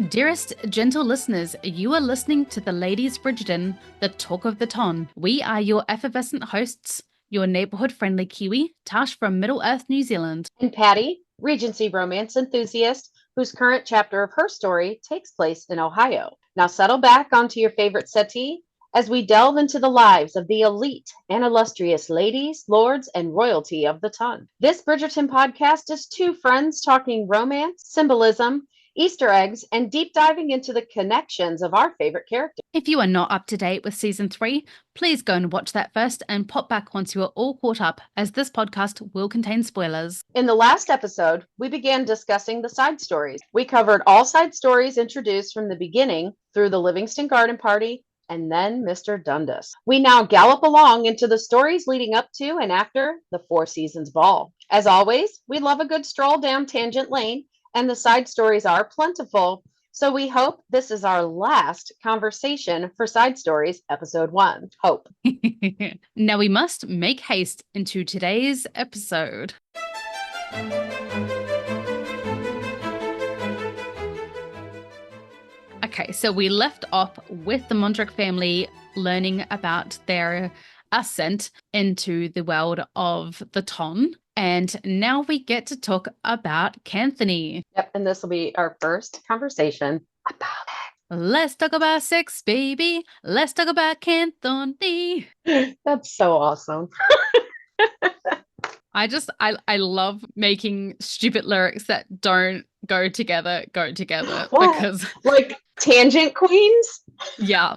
Dearest, gentle listeners, you are listening to the Ladies Bridgerton, the talk of the ton. We are your effervescent hosts, your neighborhood-friendly Kiwi, Tash from Middle-earth, New Zealand. And Patty, Regency romance enthusiast, whose current chapter of her story takes place in Ohio. Now settle back onto your favorite settee as we delve into the lives of the elite and illustrious ladies, lords, and royalty of the ton. This Bridgerton podcast is two friends talking romance, symbolism, Easter eggs, and deep diving into the connections of our favorite characters. If you are not up to date with season 3, please go and watch that first and pop back once you are all caught up, as this podcast will contain spoilers. In the last episode, we began discussing the side stories. We covered all side stories introduced from the beginning through the Livingston Garden Party and then Mr. Dundas. We now gallop along into the stories leading up to and after the Four Seasons Ball. As always, we love a good stroll down Tangent Lane, and the side stories are plentiful. So we hope this is our last conversation for Side Stories, episode 1. Hope. Now we must make haste into today's episode. Okay, so we left off with the Mondrick family learning about their ascent into the world of the Ton. And now we get to talk about Canthony. Yep, and this will be our first conversation about it. Let's talk about sex, baby. Let's talk about Canthony. That's so awesome. I love making stupid lyrics that don't go together because like tangent queens. Yeah.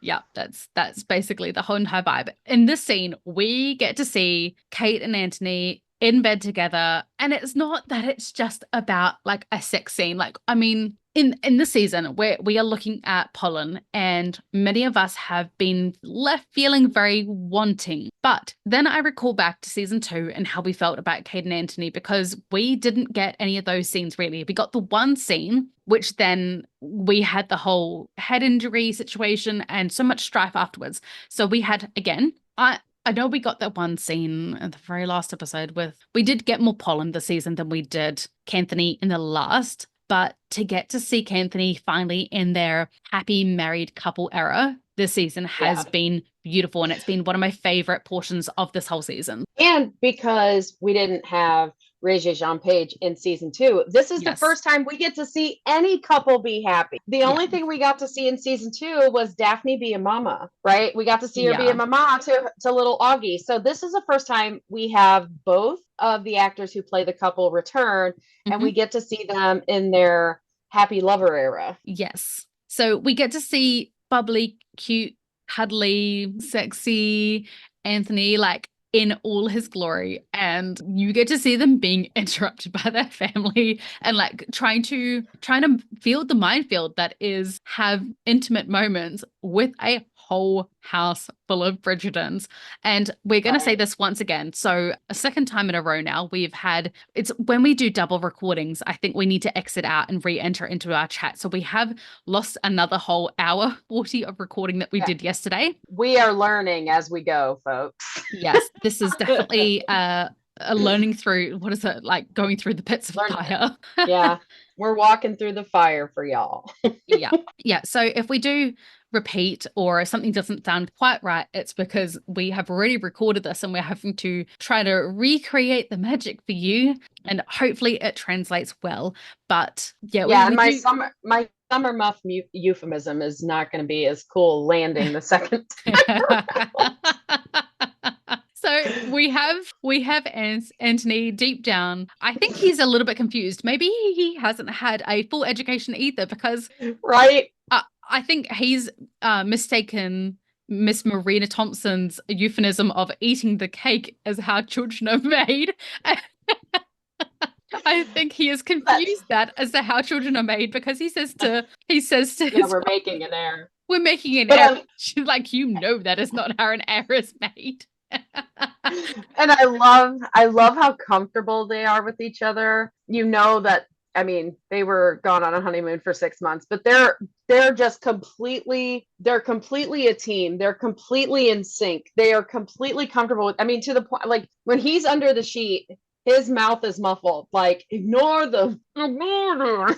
Yeah, that's basically the whole entire vibe. In this scene, we get to see Kate and Anthony in bed together, and it's not that it's just about like a sex scene. Like, I mean, in this season where we are looking at pollen, and many of us have been left feeling very wanting. But then I recall back to season 2 and how we felt about Kate and Anthony, because we didn't get any of those scenes really. We got the one scene, which then we had the whole head injury situation and so much strife afterwards. So we had, again, I know we got that one scene in the very last episode we did get more pollen this season than we did Canthony in the last, but to get to see Canthony finally in their happy married couple era this season has been beautiful, and it's been one of my favorite portions of this whole season. And because we didn't have Regé Jean Page in season 2, this is the first time we get to see any couple be happy. The only thing we got to see in season 2 was Daphne be a mama, right? We got to see her be a mama to little Augie. So this is the first time we have both of the actors who play the couple return, and we get to see them in their happy lover era. Yes. So we get to see bubbly, cute, cuddly, sexy Anthony, like, in all his glory, and you get to see them being interrupted by their family and like trying to field the minefield that is have intimate moments with a whole house full of Bridgertons. And we're going to say this once again. So a second time in a row now, it's when we do double recordings, I think we need to exit out and re-enter into our chat. So we have lost another whole hour 40 of recording that we did yesterday. We are learning as we go, folks. Yes, this is definitely a learning through, what is it, like going through the pits of fire. Yeah, we're walking through the fire for y'all. Yeah. So if we do repeat or something doesn't sound quite right, it's because we have already recorded this and we're having to try to recreate the magic for you, and hopefully it translates well. But my summer muff euphemism is not going to be as cool landing the second time. So we have Anthony deep down. I think he's a little bit confused. Maybe he hasn't had a full education either, because I think he's mistaken Miss Marina Thompson's euphemism of eating the cake as how children are made. I think he has confused that as to how children are made, because he says to we're making an error. We're making an error. She's like, that is not how an error is made. And I love how comfortable they are with each other. You know that I mean, they were gone on a honeymoon for 6 months, but they're just completely a team. They're completely in sync. They are completely comfortable with, I mean, to the point, like when he's under the sheet, his mouth is muffled, like ignore the murder.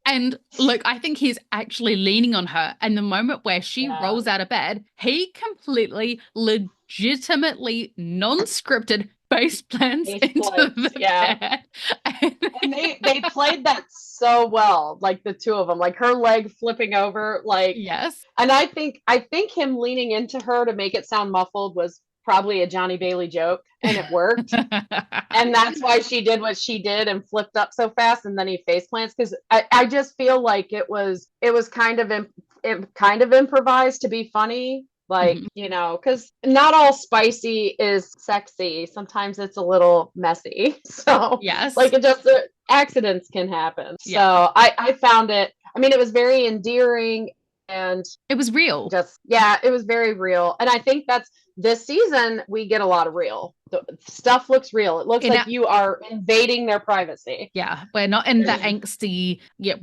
And look, I think he's actually leaning on her. And the moment where she Yeah. rolls out of bed, he completely, legitimately, non-scripted face plants Face into plants. the Yeah. bed. And they played that so well, like the two of them, like her leg flipping over, like, Yes. and I think him leaning into her to make it sound muffled was probably a Johnny Bailey joke, and it worked. And that's why she did what she did and flipped up so fast, and then he face plants, because I just feel like it was kind of improvised to be funny, like, Mhm. because not all spicy is sexy. Sometimes it's a little messy. So Yes. like it just accidents can happen. Yeah. So I found it, I mean, it was very endearing, and It was real. just, yeah, it was very real. And I think that's this season we get a lot of real. The stuff looks real. It looks In like you are invading their privacy. Yeah, we're not in the angsty. Yeah,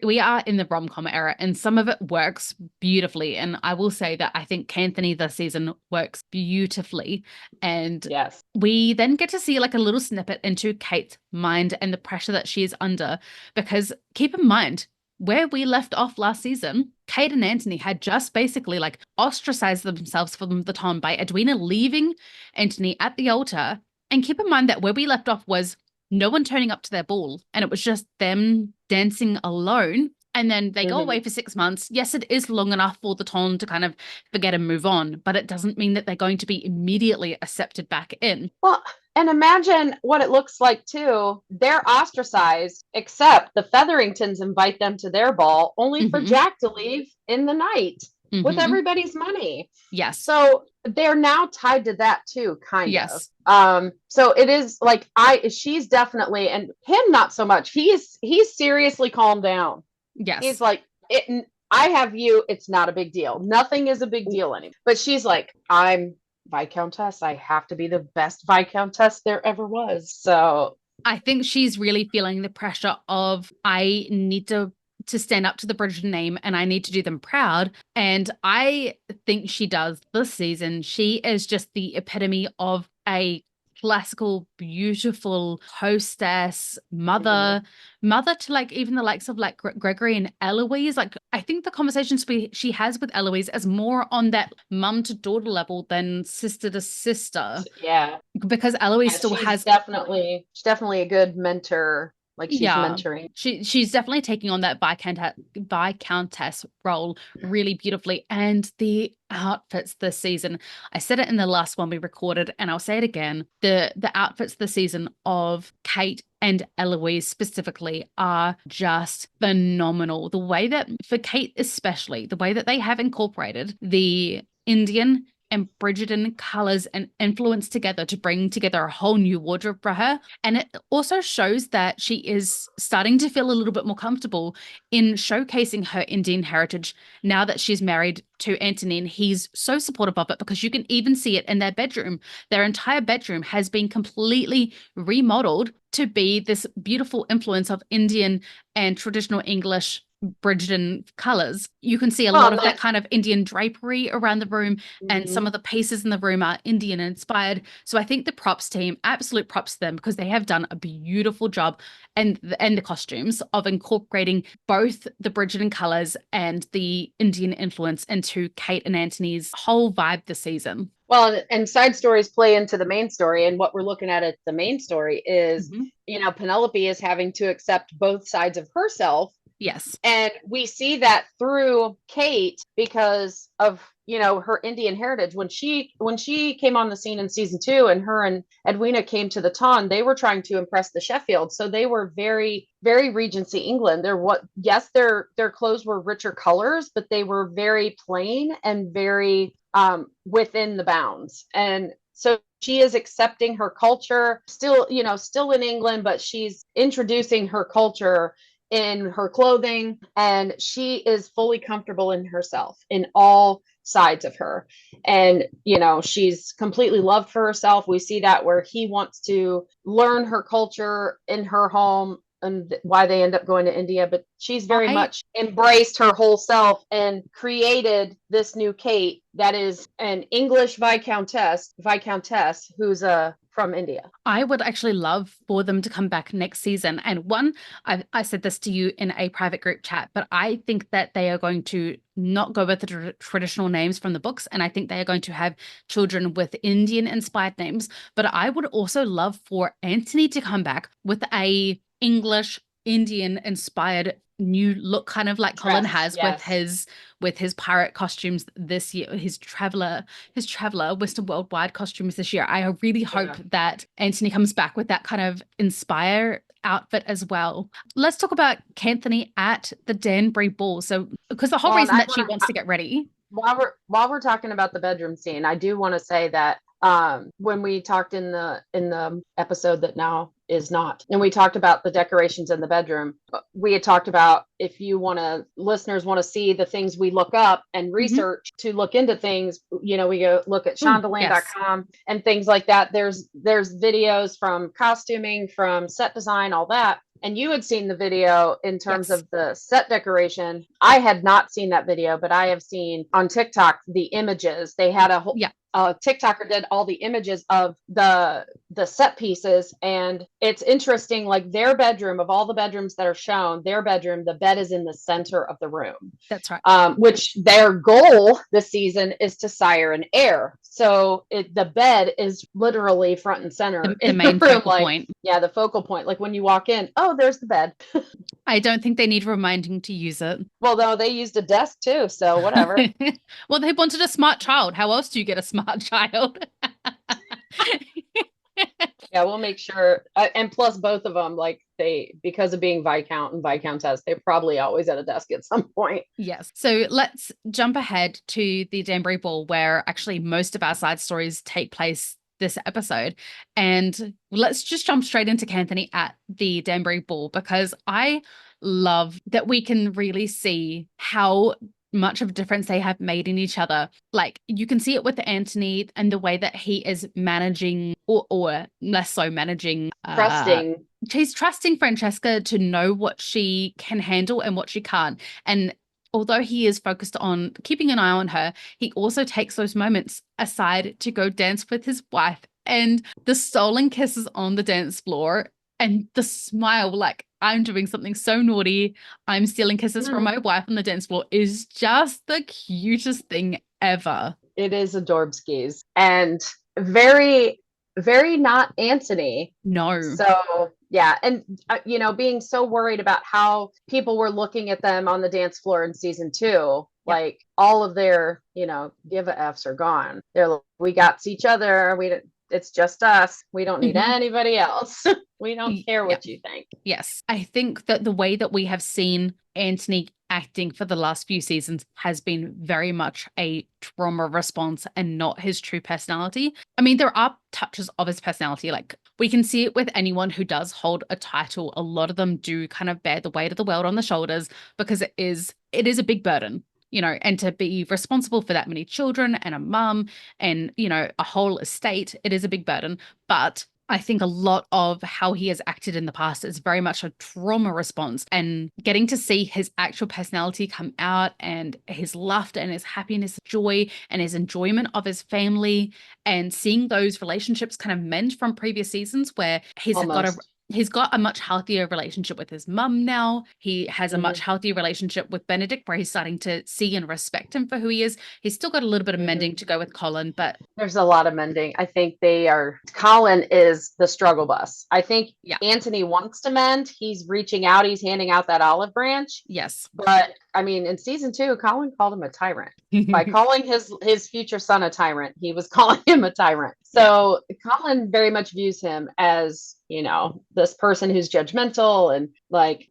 we are in the rom-com era, and some of it works beautifully. And I will say that I think Anthony this season works beautifully. And Yes. we then get to see like a little snippet into Kate's mind and the pressure that she is under. Because keep in mind, where we left off last season, Kate and Anthony had just basically like ostracized themselves from the ton by Edwina leaving Anthony at the altar. And keep in mind that where we left off was no one turning up to their ball, and it was just them dancing alone. And then they go Hmm. away for 6 months. Yes, it is long enough for the ton to kind of forget and move on, but it doesn't mean that they're going to be immediately accepted back in. Well, and imagine what it looks like too. They're ostracized, except the Featheringtons invite them to their ball, only for Hmm. Jack to leave in the night with Hmm. everybody's money. Yes. So they're now tied to that too, kind of. Yes. So it is like she's definitely, and him not so much. He's seriously calmed down. He's Yes. like, it, I have you, it's not a big deal. Nothing is a big deal anymore. But she's like, I'm Viscountess. I have to be the best Viscountess there ever was. So I think she's really feeling the pressure of I need to stand up to the Bridgerton name and I need to do them proud. And I think she does this season. She is just the epitome of a classical, beautiful hostess, mhm. mother to like even the likes of like Gregory and Eloise. Like I think the conversations she has with Eloise is more on that mum to daughter level than sister to sister Yeah. because Eloise Yeah, still has. she's definitely a good mentor. Like she's Yeah. mentoring. She's definitely taking on that viscountess role really beautifully. And the outfits this season, I said it in the last one we recorded, and I'll say it again. The outfits this season of Kate and Eloise specifically are just phenomenal. The way that, for Kate especially, the way that they have incorporated the Indian and Bridgerton colors and influence together to bring together a whole new wardrobe for her. And it also shows that she is starting to feel a little bit more comfortable in showcasing her Indian heritage now that she's married to Anthony. And he's so supportive of it because you can even see it in their bedroom. Their entire bedroom has been completely remodeled to be this beautiful influence of Indian and traditional English Bridgerton colors. You can see a lot Well, of that kind of Indian drapery around the room, and some mhm. of the pieces in the room are Indian inspired. So I think the props team, absolute props to them because they have done a beautiful job and the costumes of incorporating both the Bridgerton colors and the Indian influence into Kate and Anthony's whole vibe this season. Well, and side stories play into the main story. And what we're looking at the main story is, Mhm. Penelope is having to accept both sides of herself. Yes. And we see that through Kate because of, her Indian heritage. When she came on the scene in season 2 and her and Edwina came to the ton, they were trying to impress the Sheffield. So they were very, very Regency England. Their clothes were richer colors, but they were very plain and very within the bounds. And so she is accepting her culture, still in England, but she's introducing her culture in her clothing, and she is fully comfortable in herself in all sides of her. And she's completely loved for herself. We see that where he wants to learn her culture in her home, and why they end up going to India, but she's very I much embraced her whole self and created this new Kate that is an English viscountess who's from India. I would actually love for them to come back next season. And one, I said this to you in a private group chat, but I think that they are going to not go with the traditional names from the books. And I think they are going to have children with Indian inspired names. But I would also love for Anthony to come back with a English Indian inspired new look, kind of like Colin Dress, has yes. with his pirate costumes this year, his traveler Western Worldwide costumes this year. I really hope Yeah. that Anthony comes back with that kind of inspire outfit as well. Let's talk about Canthony at the Danbury ball. So, because the whole Well, and reason I that she want wants to, to get ready. while we're talking about the bedroom scene, I do want to say that when we talked in the episode that now is not, and we talked about the decorations in the bedroom, we had talked about, if you want to, listeners want to see the things we look up and Mhm. research to look into things, we go look at Oh, yes. shondaland.com and things like that. There's videos from costuming, from set design, all that. And you had seen the video in terms Yes. of the set decoration. I had not seen that video, but I have seen on TikTok the images. They had a whole Yeah. TikToker did all the images of the set pieces, and it's interesting. Like, their bedroom, of all the bedrooms that are shown, their bedroom, the bed is in the center of the room, That's right. which their goal this season is to sire an heir. So the bed is literally front and center The in the main room. focal Like, point. yeah, the focal point. Like, when you walk in, oh, there's the bed. I don't think they need reminding to use it. Well, no, they used a desk too, so whatever. Well, they wanted a smart child. How else do you get a smart child? Yeah, we'll make sure. And plus, both of them, like, they, because of being Viscount and Viscountess, they're probably always at a desk at some point. Yes. So let's jump ahead to the Danbury Ball, where actually most of our side stories take place this episode. And let's just jump straight into Canthony at the Danbury Ball, because I love that we can really see how much of a difference they have made in each other. Like, you can see it with Anthony and the way that he is managing, or less so managing, Trusting. he's trusting Francesca to know what she can handle and what she can't. And although he is focused on keeping an eye on her, he also takes those moments aside to go dance with his wife. And the stolen kisses on the dance floor and the smile, like, I'm doing something so naughty, I'm stealing kisses from my wife on the dance floor, is just the cutest thing ever. It is adorbskis, and very, very not Anthony. No. So yeah, and being so worried about how people were looking at them on the dance floor in season 2, Yep. like, all of their, give a f's are gone. They're like, we got each other. It's just us. We don't need Mhm. anybody else. We don't care Yeah. what you think. Yes. I think that the way that we have seen Anthony acting for the last few seasons has been very much a trauma response and not his true personality. I mean, there are touches of his personality. Like, we can see it with anyone who does hold a title. A lot of them do kind of bear the weight of the world on the shoulders, because it is a big burden. And to be responsible for that many children and a mum and, a whole estate, it is a big burden. But I think a lot of how he has acted in the past is very much a trauma response, and getting to see his actual personality come out, and his laughter and his happiness, joy, and his enjoyment of his family, and seeing those relationships kind of mend from previous seasons, where Almost. he's got a much healthier relationship with his mum now. He has a much Mm-hmm. healthier relationship with Benedict, where he's starting to see and respect him for who he is. He's still got a little bit of Mm-hmm. mending to go with Colin, but There's a lot of mending. I think Colin is the struggle bus. I think yeah, Anthony wants to mend. He's reaching out. He's handing out that olive branch. yes. But I mean, in season 2, Colin called him a tyrant. By calling his future son a tyrant, he was calling him a tyrant. Yeah. So Colin very much views him as, this person who's judgmental and, like,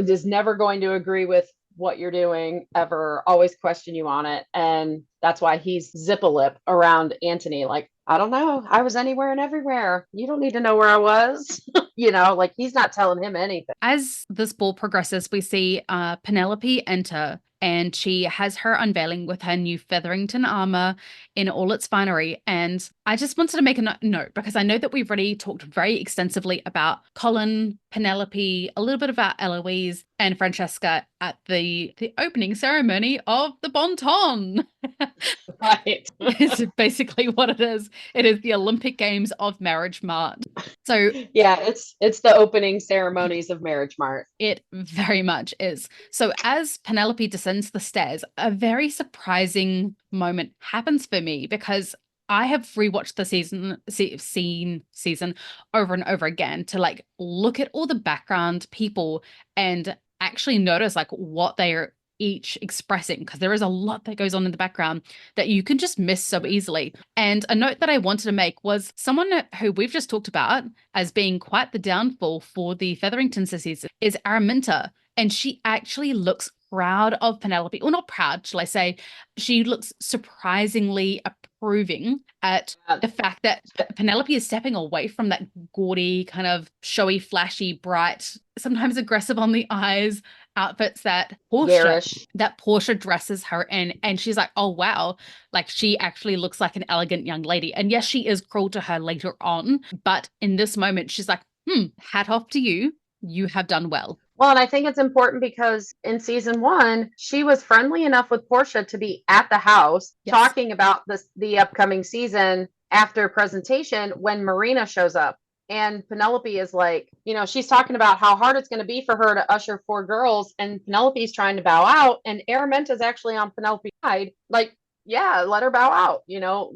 is never going to agree with what you're doing ever, always question you on it. And that's why he's zip a lip around Anthony. Like, I don't know. I was anywhere and everywhere. You don't need to know where I was. Like, he's not telling him anything. As this ball progresses, we see Penelope enter, and she has her unveiling with her new Featherington armor in all its finery. And I just wanted to make a note because I know that we've already talked very extensively about Colin, Penelope, a little bit about Eloise and Francesca at the opening ceremony of the Bon Ton. Right. Is basically what it is. It is the Olympic Games of Marriage Mart. So Yeah, it's the opening ceremonies of Marriage Mart. it very much is. So as Penelope descends the stairs, a very surprising moment happens for me because I have rewatched the season over and over again to like look at all the background people and actually notice like what they are each expressing because there is a lot that goes on in the background that you can just miss so easily. And a note that I wanted to make was someone who we've just talked about as being quite the downfall for the Featherington sisters is Araminta. And she actually looks proud of Penelope. Well, not proud, shall I say. She looks surprisingly approving at the fact that Penelope is stepping away from that gaudy, kind of showy, flashy, bright, sometimes aggressive on the eyes outfits Garish. that Portia dresses her in. And she's like, oh, wow, like she actually looks like an elegant young lady. And yes, she is cruel to her later on. But in this moment, she's like, hat off to you. You have done well. Well, and I think it's important because in season one, she was friendly enough with Portia to be at the house Yes. talking about the upcoming season after presentation when Marina shows up. And Penelope is like, she's talking about how hard it's going to be for her to usher 4 girls, and Penelope's trying to bow out, and Araminta's actually on Penelope's side. Like, yeah, let her bow out,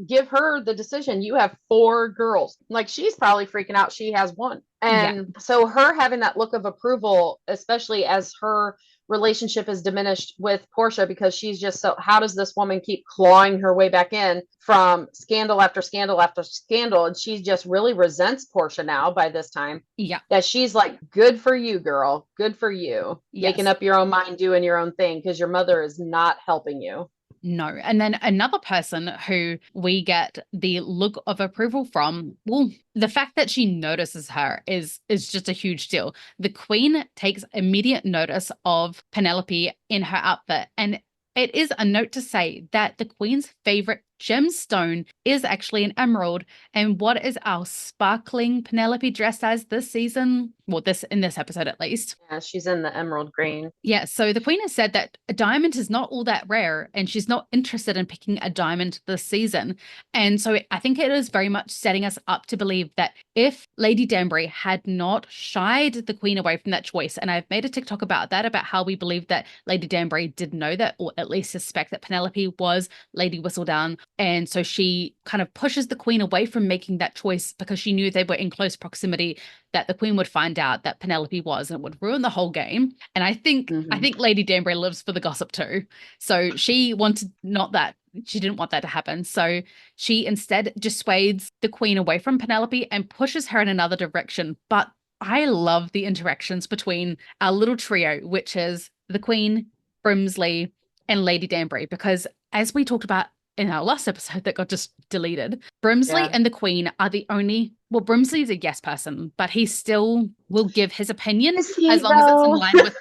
give her the decision. You have 4 girls. Like, she's probably freaking out. She has one. Yeah. And so her having that look of approval, especially as her relationship is diminished with Portia, because she's just so, how does this woman keep clawing her way back in from scandal after scandal after scandal? And she just really resents Portia now by this time. Yeah. That she's like, good for you, girl. Good for you. Yes. Making up your own mind, doing your own thing, because your mother is not helping you. No. And then another person who we get the look of approval from, well, the fact that she notices her is just a huge deal. The Queen takes immediate notice of Penelope in her outfit, and it is a note to say that the Queen's favorite gemstone is actually an emerald. And what is our sparkling Penelope dressed as this season? Well, in this episode at least. Yeah, she's in the emerald green. Yeah, so the Queen has said that a diamond is not all that rare, and she's not interested in picking a diamond this season. And so I think it is very much setting us up to believe that if Lady Danbury had not shied the Queen away from that choice, and I've made a TikTok about that, about how we believe that Lady Danbury did know that, or at least suspect that Penelope was Lady Whistledown. And so she kind of pushes the Queen away from making that choice because she knew they were in close proximity, that the Queen would find out that Penelope was, and it would ruin the whole game. And I think Lady Danbury lives for the gossip too. So she wanted not that. She didn't want that to happen. So she instead dissuades the Queen away from Penelope and pushes her in another direction. But I love the interactions between our little trio, which is the Queen, Brimsley, and Lady Danbury, because as we talked about in our last episode that got just deleted, Brimsley and the Queen are the only, well, Brimsley is a yes person, but he still will give his opinion as long as it's in line with,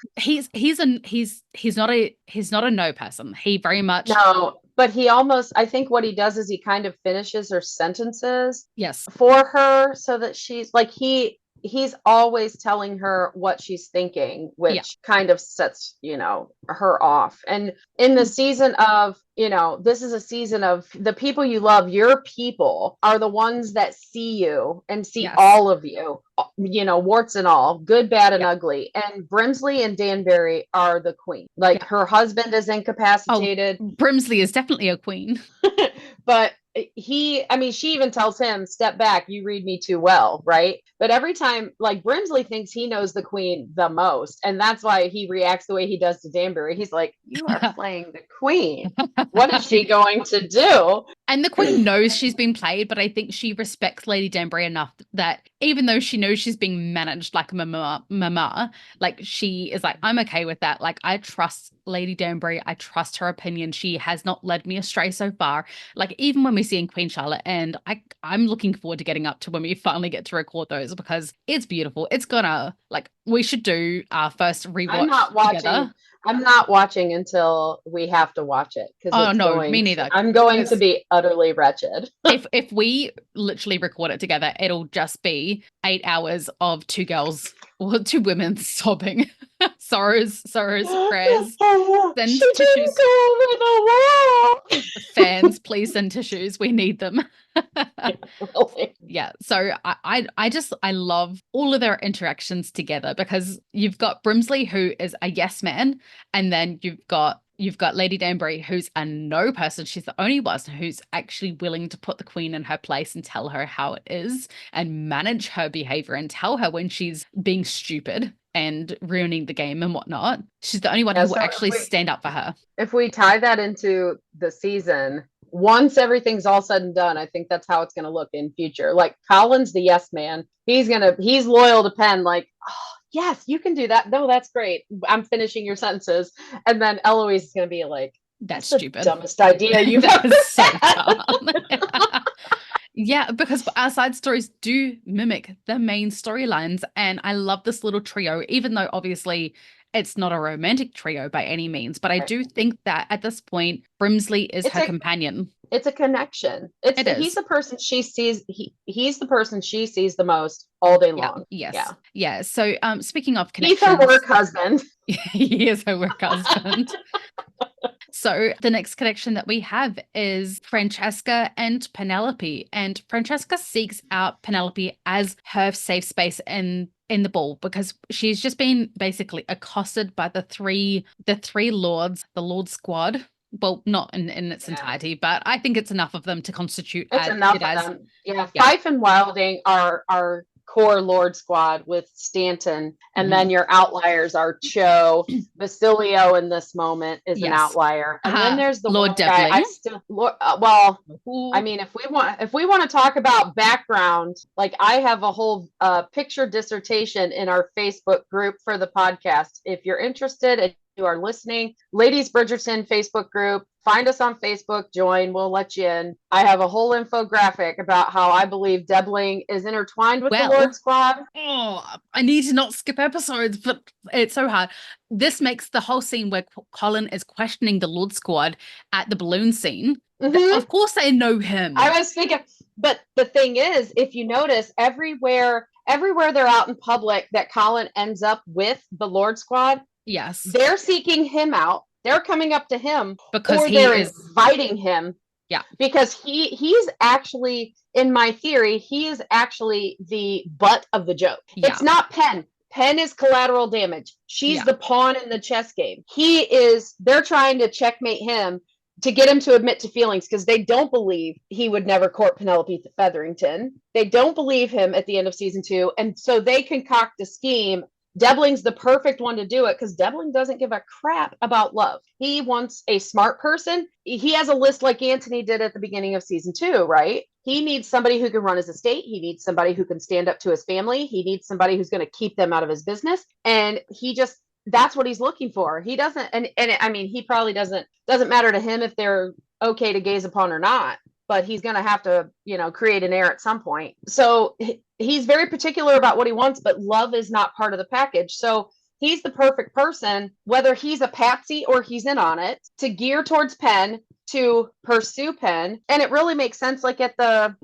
he's not a no person. He very much. No, but he almost, I think what he does is he kind of finishes her sentences. Yes. For her, so that she's like, he's always telling her what she's thinking, which kind of sets, her off. And in the season of, this is a season of the people you love, your people are the ones that see you and see all of you, warts and all, good, bad, and ugly. And Brimsley and Danbury are the queen. Like her husband is incapacitated. Oh, Brimsley is definitely a queen. But she even tells him, step back, you read me too well, right? But every time, like, Brimsley thinks he knows the Queen the most, and that's why he reacts the way he does to Danbury. He's like, you are playing the Queen. What is she going to do? And the Queen knows she's been played, but I think she respects Lady Danbury enough that even though she knows she's being managed like a mama, like she is like, I'm okay with that. Like, I trust Lady Danbury. I trust her opinion. She has not led me astray so far. Like, even when we see in Queen Charlotte, and I'm looking forward to getting up to when we finally get to record those, because it's beautiful. It's gonna, like, we should do our first rewatch together. I'm not watching until we have to watch it because Oh no, me neither. I'm going to Because be utterly wretched. if we literally record it together, it'll just be 8 hours of two girls or two women sobbing. Sorrows, prayers. Send She didn't tissues. go over the wall. Fans, please send tissues. We need them. Really. Yeah. So I love all of their interactions together because you've got Brimsley, who is a yes man, and then you've got Lady Danbury, who's a no person. She's the only one who's actually willing to put the queen in her place and tell her how it is and manage her behavior and tell her when she's being stupid and ruining the game and whatnot. She's the only one Yeah, who will so actually stand up for her. if we tie that into the season, once everything's all said and done, I think that's how it's going to look in future. Like Colin's the yes man. He's loyal to Penn. Like, oh, yes, you can do that. No, that's great. I'm finishing your sentences. And then Eloise is going to be like, That's the stupid. dumbest idea you've That ever is so had. dumb. Yeah, because our side stories do mimic the main storylines. And I love this little trio, even though obviously it's not a romantic trio by any means. But I do think that at this point, Brimsley is It's her a companion. it's a connection. It He's is. the person she sees. He's the person she sees the most all day Yeah. long. Yes. Yeah. Yeah. So speaking of He's her connections, work husband. he is her work husband. So the next connection that we have is Francesca and Penelope. And Francesca seeks out Penelope as her safe space in the ball because she's just been basically accosted by the three lords, the Lord Squad. Well, not in its Yeah. entirety, but I think it's enough of them to constitute It's as enough it of as. them. Yeah. Yeah. Fife and Wilding are our core Lord Squad with Stanton. And Mhm. then your outliers are Cho. Basilio in this moment is an Yes. outlier. And then there's the Lord one guy Dudley. well, I Ooh. mean, if we want to talk about background, like I have a whole picture dissertation in our Facebook group for the podcast. If you're interested and you are listening, Ladies Bridgerton Facebook group, find us on Facebook, join, we'll let you in. I have a whole infographic about how I believe Debling is intertwined with the Lord Well, Squad. I need to not skip episodes, but it's so hard. This makes the whole scene where Colin is questioning the Lord Squad at the balloon scene. Mm-hmm. Of course, they know him. I was thinking, but the thing is, if you notice, everywhere they're out in public that Colin ends up with the Lord Squad, Yes, they're seeking him out. They're coming up to him because or he they're is. inviting him Yeah, because he's actually, in my theory, he is actually the butt of the joke. yeah, It's not Penn. Penn is collateral damage. She's yeah. the pawn in the chess game. They're trying to checkmate him to get him to admit to feelings because they don't believe he would never court Penelope Featherington. They don't believe him at the end of season 2. And so they concoct a scheme. Debling's the perfect one to do it because Debling doesn't give a crap about love. He wants a smart person. He has a list like Anthony did at the beginning of season 2, right? He needs somebody who can run his estate. He needs somebody who can stand up to his family. He needs somebody who's going to keep them out of his business. And that's what he's looking for. He doesn't, and I mean, he probably doesn't matter to him if they're okay to gaze upon or not, but he's going to have to, create an heir at some point. So he's very particular about what he wants, but love is not part of the package. So he's the perfect person, whether he's a patsy or he's in on it, to gear towards Penn, to pursue Penn. And it really makes sense. Like at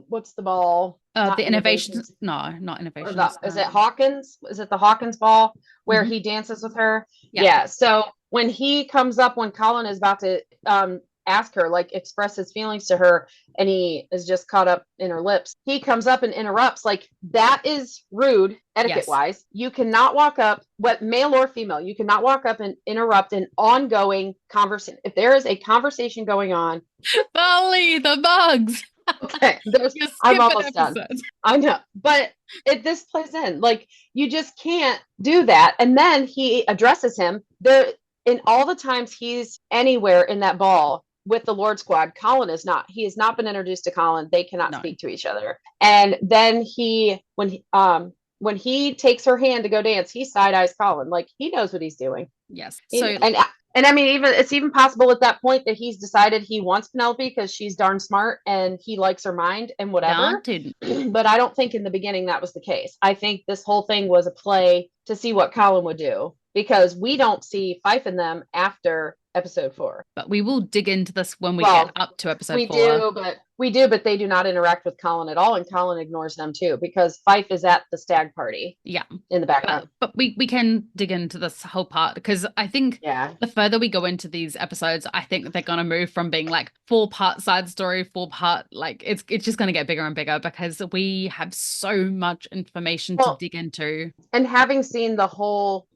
what's the ball? Not The innovations. No, not innovations. Is it Hawkins? Is it the Hawkins ball where Mhm. he dances with her? Yeah. So when he comes up, when Colin is about to ask her, like express his feelings to her, and he is just caught up in her lips, he comes up and interrupts. Like that is rude, etiquette wise. You cannot walk up, what male or female, you cannot walk up and interrupt an ongoing conversation. If there is a conversation going on, Bali, the bugs. okay, I'm almost done. I know, but this plays in. Like you just can't do that. And then he addresses him there in all the times he's anywhere in that ball with the Lord Squad. Colin is not. He has not been introduced to Colin. They cannot speak to each other. And then when he takes her hand to go dance, he side eyes Colin. Like he knows what he's doing. Yes. And I mean, it's even possible at that point that he's decided he wants Penelope because she's darn smart and he likes her mind and whatever. But I don't think in the beginning that was the case. I think this whole thing was a play to see what Colin would do because we don't see Fife and them after episode 4. But we will dig into this when we get Well, up to episode we 4. do, but they do not interact with Colin at all, and Colin ignores them too because Fife is at the stag party. Yeah. In the background. But we can dig into this whole part because I think yeah. the further we go into these episodes, I think they're gonna move from being like 4-part side story, 4-part like it's just gonna get bigger and bigger because we have so much information to dig into. And having seen the whole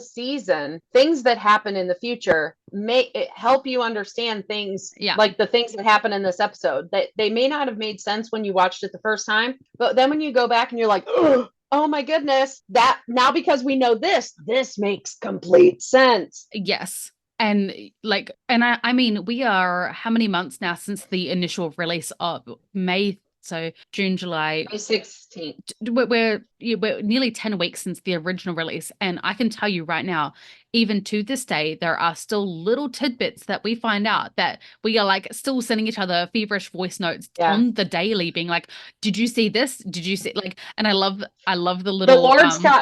season, things that happen in the future may help you understand things like the things that happen in this episode that they may not have made sense when you watched it the first time, but then when you go back and you're like, oh my goodness, that now because we know this makes complete sense. Yes. And I mean, we are how many months now since the initial release of May? So June, July, May 16th. We're nearly 10 weeks since the original release. And I can tell you right now, even to this day, there are still little tidbits that we find out that we are like still sending each other feverish voice notes on the daily, being like, did you see this? Did you see like, and I love the little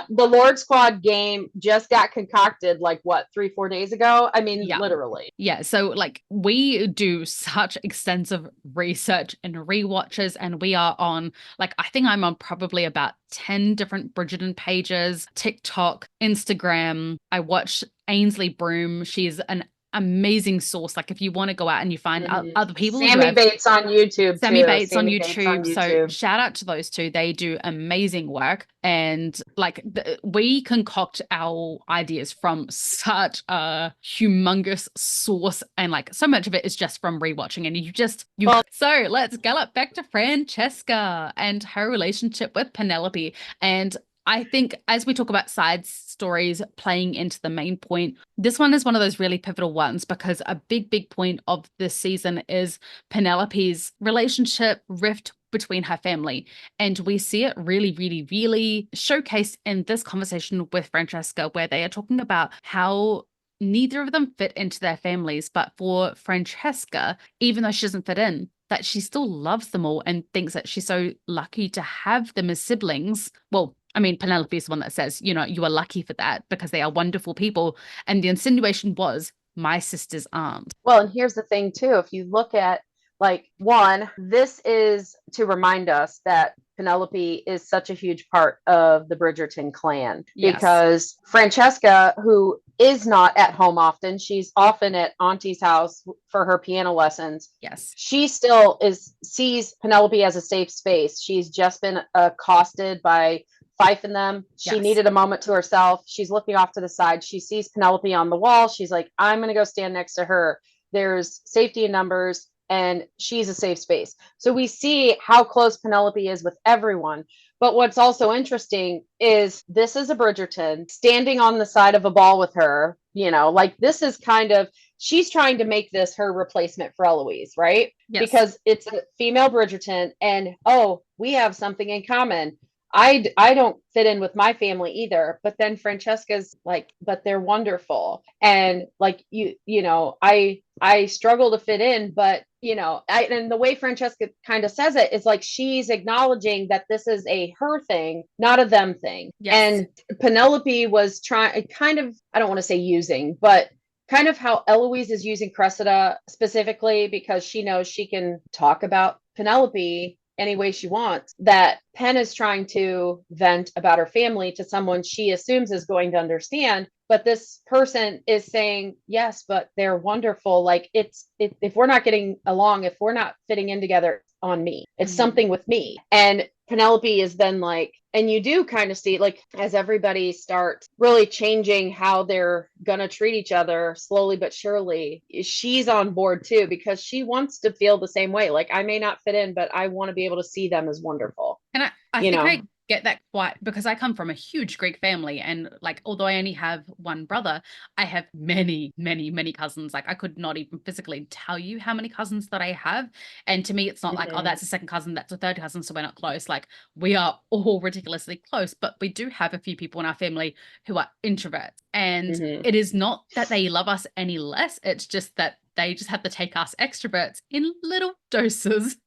the Lord Squad game just got concocted like what 3-4 days ago. I mean, literally. Yeah. So like we do such extensive research and rewatches, and we are on like I think I'm on probably about 10 different Bridgerton pages, TikTok, Instagram. I watch Ainsley Broom. She's an amazing source. Like if you want to go out and you find other people, Sammy Bates on YouTube. Sammy Bates on YouTube. So shout out to those two. They do amazing work. And like we concoct our ideas from such a humongous source, and like so much of it is just from rewatching. And so let's gallop back to Francesca and her relationship with Penelope. And I think as we talk about side stories playing into the main point, this one is one of those really pivotal ones because a big point of this season is Penelope's relationship rift between her family. And we see it really showcased in this conversation with Francesca, where they are talking about how neither of them fit into their families. But for Francesca, even though she doesn't fit in, that she still loves them all and thinks that she's so lucky to have them as siblings. Well, I mean, Penelope is the one that says, you know, you are lucky for that because they are wonderful people. And the insinuation was, my sisters aren't. Well, and here's the thing, too. If you look at, like, one, this is to remind us that Penelope is such a huge part of the Bridgerton clan. Yes. Because Francesca, who is not at home often, she's often at Auntie's house for her piano lessons. Yes. She still sees Penelope as a safe space. She's just been accosted by Fife and them. She needed a moment to herself. She's looking off to the side. She sees Penelope on the wall. She's like, I'm going to go stand next to her. There's safety in numbers, and she's a safe space. So we see how close Penelope is with everyone. But what's also interesting is this is a Bridgerton standing on the side of a ball with her. You know, like this is kind of, she's trying to make this her replacement for Eloise, right? Yes. Because it's a female Bridgerton, and we have something in common. I don't fit in with my family either, but then Francesca's like, but they're wonderful. And like, you know, I struggle to fit in, but you know, and the way Francesca kind of says it is like, she's acknowledging that this is a her thing, not a them thing. Yes. And Penelope was trying kind of, I don't want to say using, but kind of how Eloise is using Cressida specifically because she knows she can talk about Penelope any way she wants, that Penn is trying to vent about her family to someone she assumes is going to understand. But this person is saying, yes, but they're wonderful. Like if we're not getting along, if we're not fitting in together, on me, it's something with me. And Penelope is then like, and you do kind of see like as everybody starts really changing how they're gonna treat each other slowly but surely, she's on board too, because she wants to feel the same way. Like, I may not fit in, but I want to be able to see them as wonderful. And I think I get that quite, because I come from a huge Greek family, and like although I only have one brother, I have many cousins. Like I could not even physically tell you how many cousins that I have, and to me it's not like, oh, that's a second cousin, that's a third cousin, so we're not close. Like we are all ridiculously close, but we do have a few people in our family who are introverts, and it is not that they love us any less, it's just that they just have to take us extroverts in little doses.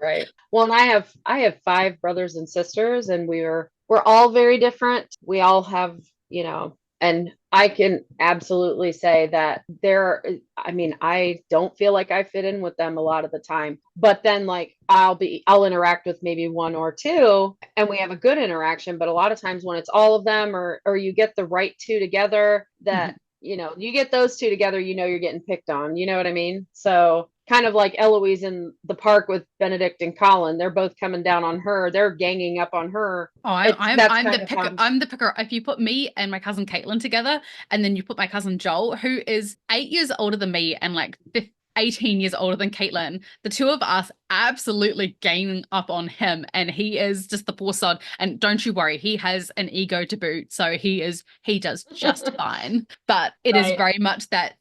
Right. Well, and I have 5 brothers and sisters, and we're all very different. We all have, you know, and I can absolutely say that I mean, I don't feel like I fit in with them a lot of the time, but then like I'll interact with maybe one or two and we have a good interaction. But a lot of times when it's all of them or you get the right two together that, Mhm. you get those two together, you're getting picked on, you know what I mean? So kind of like Eloise in the park with Benedict and Colin, they're both coming down on her. They're ganging up on her. Oh, It's that's kind of how I'm the picker. If you put me and my cousin Caitlin together, and then you put my cousin Joel, who is 8 years older than me and like 18 years older than Caitlin, the two of us absolutely gang up on him, and he is just the poor sod. And don't you worry, he has an ego to boot, so he does just fine. But it is right. very much that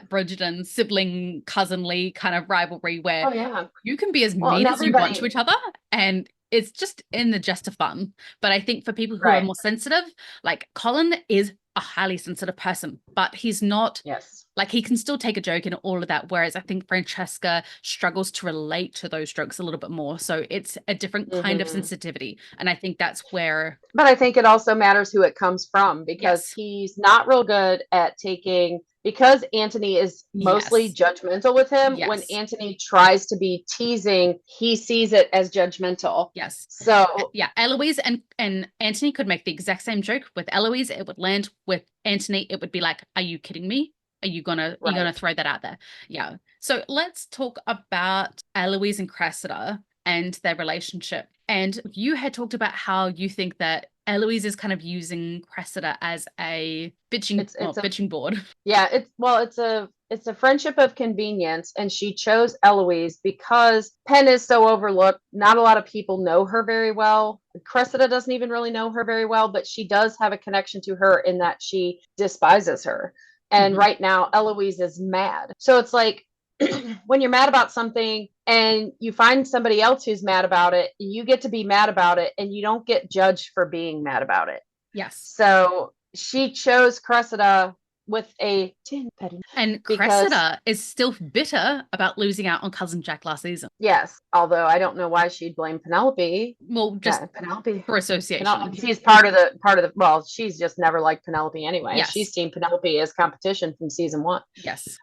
Bridgerton sibling cousinly kind of rivalry where Oh yeah. you can be as Well, and mean as you want to everybody, each other, and it's just in the jest of fun. But I think for people who are right. more sensitive, like Colin is a highly sensitive person, but he's not Yes. like he can still take a joke and all of that. Whereas I think Francesca struggles to relate to those jokes a little bit more. So it's a different kind of Hmm. sensitivity. And I think that's where, But I think it also matters who it comes from because yes, he's not real good at taking, because Anthony is mostly yes, judgmental with him. When yes, Anthony tries to be teasing, he sees it as judgmental. yes. So, Yeah, Eloise and Anthony could make the exact same joke. With Eloise, it would land. With Anthony, it would be like, "Are you kidding me? Are you gonna right. throw that out there?" Yeah. So let's talk about Eloise and Cressida and their relationship. And you had talked about how you think that Eloise is kind of using Cressida as a It's a bitching board. Yeah, it's a friendship of convenience, and she chose Eloise because Penn is so overlooked. Not a lot of people know her very well. Cressida doesn't even really know her very well, but she does have a connection to her in that she despises her. And Mhm. right now, Eloise is mad. So it's like when you're mad about something and you find somebody else who's mad about it, you get to be mad about it, and you don't get judged for being mad about it. Yes. So she chose Cressida with a tin petty And because Cressida is still bitter about losing out on cousin Jack last season. yes, although I don't know why she'd blame Penelope. Well, just That Penelope, for association. She's part of the. Well, she's just never liked Penelope anyway. She's Yes. seen Penelope as competition from season one. Yes.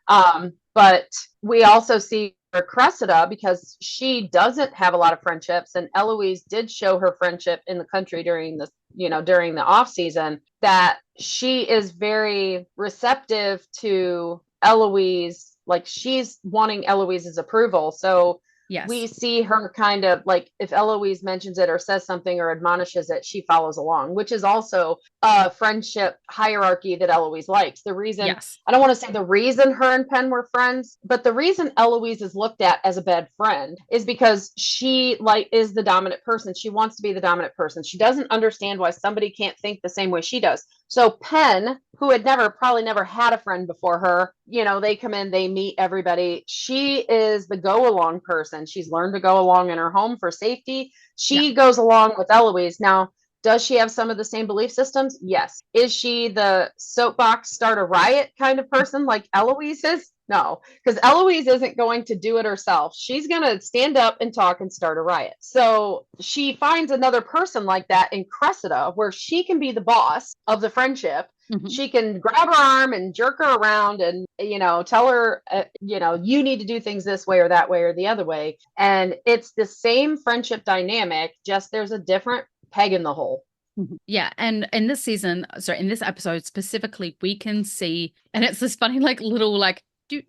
But we also see her Cressida because she doesn't have a lot of friendships, and Eloise did show her friendship in the country during the off season, that she is very receptive to Eloise. Like she's wanting Eloise's approval. So we Yes. see her kind of like if Eloise mentions it or says something or admonishes it, she follows along, which is also a friendship hierarchy that Eloise likes. The reason Yes. I don't want to say the reason her and Penn were friends, but the reason Eloise is looked at as a bad friend is because she like is the dominant person. She wants to be the dominant person. She doesn't understand why somebody can't think the same way she does. So Penn, who had probably never had a friend before her, they come in, they meet everybody. She is the go along person. She's learned to go along in her home for safety. Yeah. She goes along with Eloise. Now, does she have some of the same belief systems? Yes. Is she the soapbox start a riot kind of person like Eloise is? No, because Eloise isn't going to do it herself. She's going to stand up and talk and start a riot. So she finds another person like that in Cressida, where she can be the boss of the friendship. Hmm. She can grab her arm and jerk her around and, tell her, you need to do things this way or that way or the other way. And it's the same friendship dynamic, just there's a different peg in the hole. Yeah, and in this season, sorry, in this episode specifically, we can see, and it's this funny, like little, like, dude,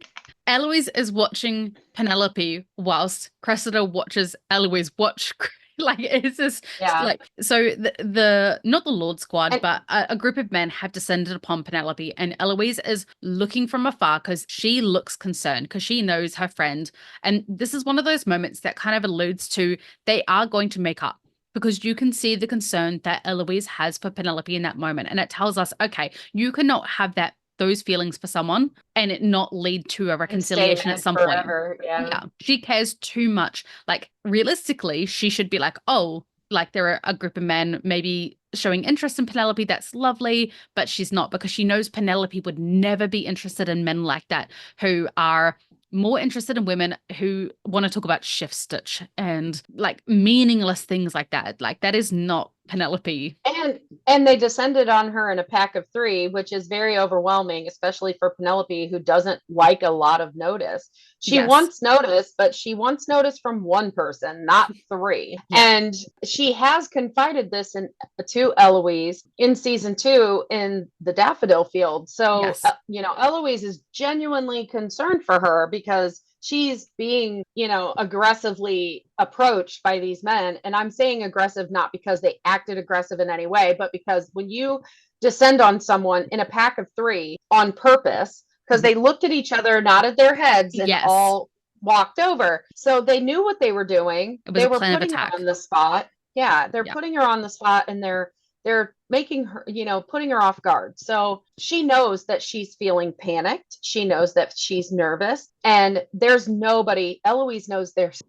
Eloise is watching Penelope whilst Cressida watches Eloise watch. Like, it's this, Yeah. like, so the not the Lord Squad, And but a group of men have descended upon Penelope, and Eloise is looking from afar because she looks concerned because she knows her friend, and this is one of those moments that kind of alludes to they are going to make up because you can see the concern that Eloise has for Penelope in that moment. And it tells us, okay, you cannot have those feelings for someone and it not lead to a and stay reconciliation at mad some point. forever. Yeah. Yeah. She cares too much. Like realistically, she should be like, oh, like there are a group of men maybe showing interest in Penelope. That's lovely, but she's not because she knows Penelope would never be interested in men like that who are more interested in women who want to talk about shift stitch and like meaningless things like that. Like that is not Penelope. And they descended on her in a pack of three, which is very overwhelming, especially for Penelope, who doesn't like a lot of notice. She Yes. wants notice, but she wants notice from one person, not three. Yeah. And she has confided this to Eloise in season 2 in the daffodil field. So, Yes. Eloise is genuinely concerned for her because she's being, aggressively approached by these men. And I'm saying aggressive not because they acted aggressive in any way, but because when you descend on someone in a pack of three on purpose, because Mhm. they looked at each other, nodded their heads, and Yes. all walked over. So they knew what they were doing. It was They a were plan of putting her on attack. the spot. Yeah, they're Yeah. putting her on the spot, and they're making her, putting her off guard. So she knows that she's feeling panicked. She knows that she's nervous. And there's nobody, Eloise knows there's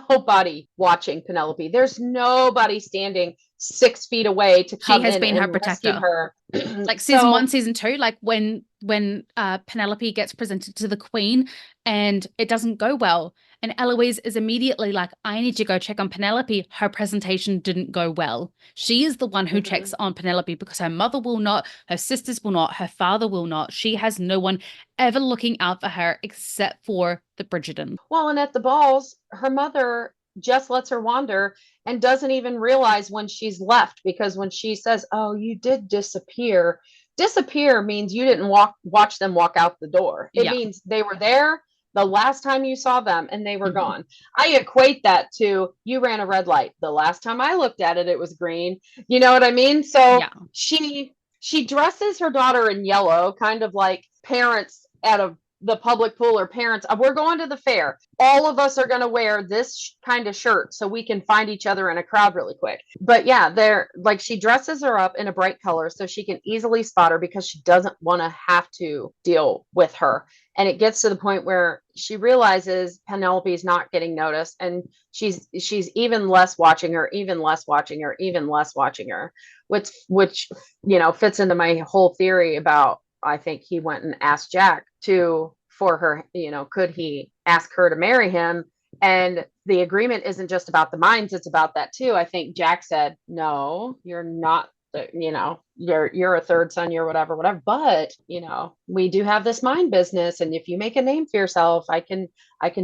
nobody watching Penelope. There's nobody standing 6 feet away to She come has in been her and rescue protector. her. Like season So, 1, season 2, like when Penelope gets presented to the queen and it doesn't go well, and Eloise is immediately like, I need to go check on Penelope. Her presentation didn't go well. She is the one who checks mhm. on Penelope because her mother will not, her sisters will not, her father will not. She has no one ever looking out for her except for the Bridgerton. Well, and at the balls, her mother just lets her wander and doesn't even realize when she's left, because when she says, "Oh, you did disappear," disappear means you didn't watch them walk out the door. It Yeah. means they were there the last time you saw them and they were Mhm. gone. I equate that to you ran a red light. The last time I looked at it, it was green. You know what I mean? So Yeah. she dresses her daughter in yellow, kind of like parents at the public pool, or parents, we're going to the fair. All of us are going to wear this kind of shirt so we can find each other in a crowd really quick. But yeah, they're like, she dresses her up in a bright color so she can easily spot her because she doesn't want to have to deal with her. And it gets to the point where she realizes Penelope is not getting noticed, and she's even less watching her, even less watching her, even less watching her, which fits into my whole theory about, I think he went and asked Jack for her, could he ask her to marry him? And the agreement isn't just about the mines, it's about that too. I think Jack said, "No, you're not you're a third son, you're whatever, but we do have this mine business, and if you make a name for yourself, I can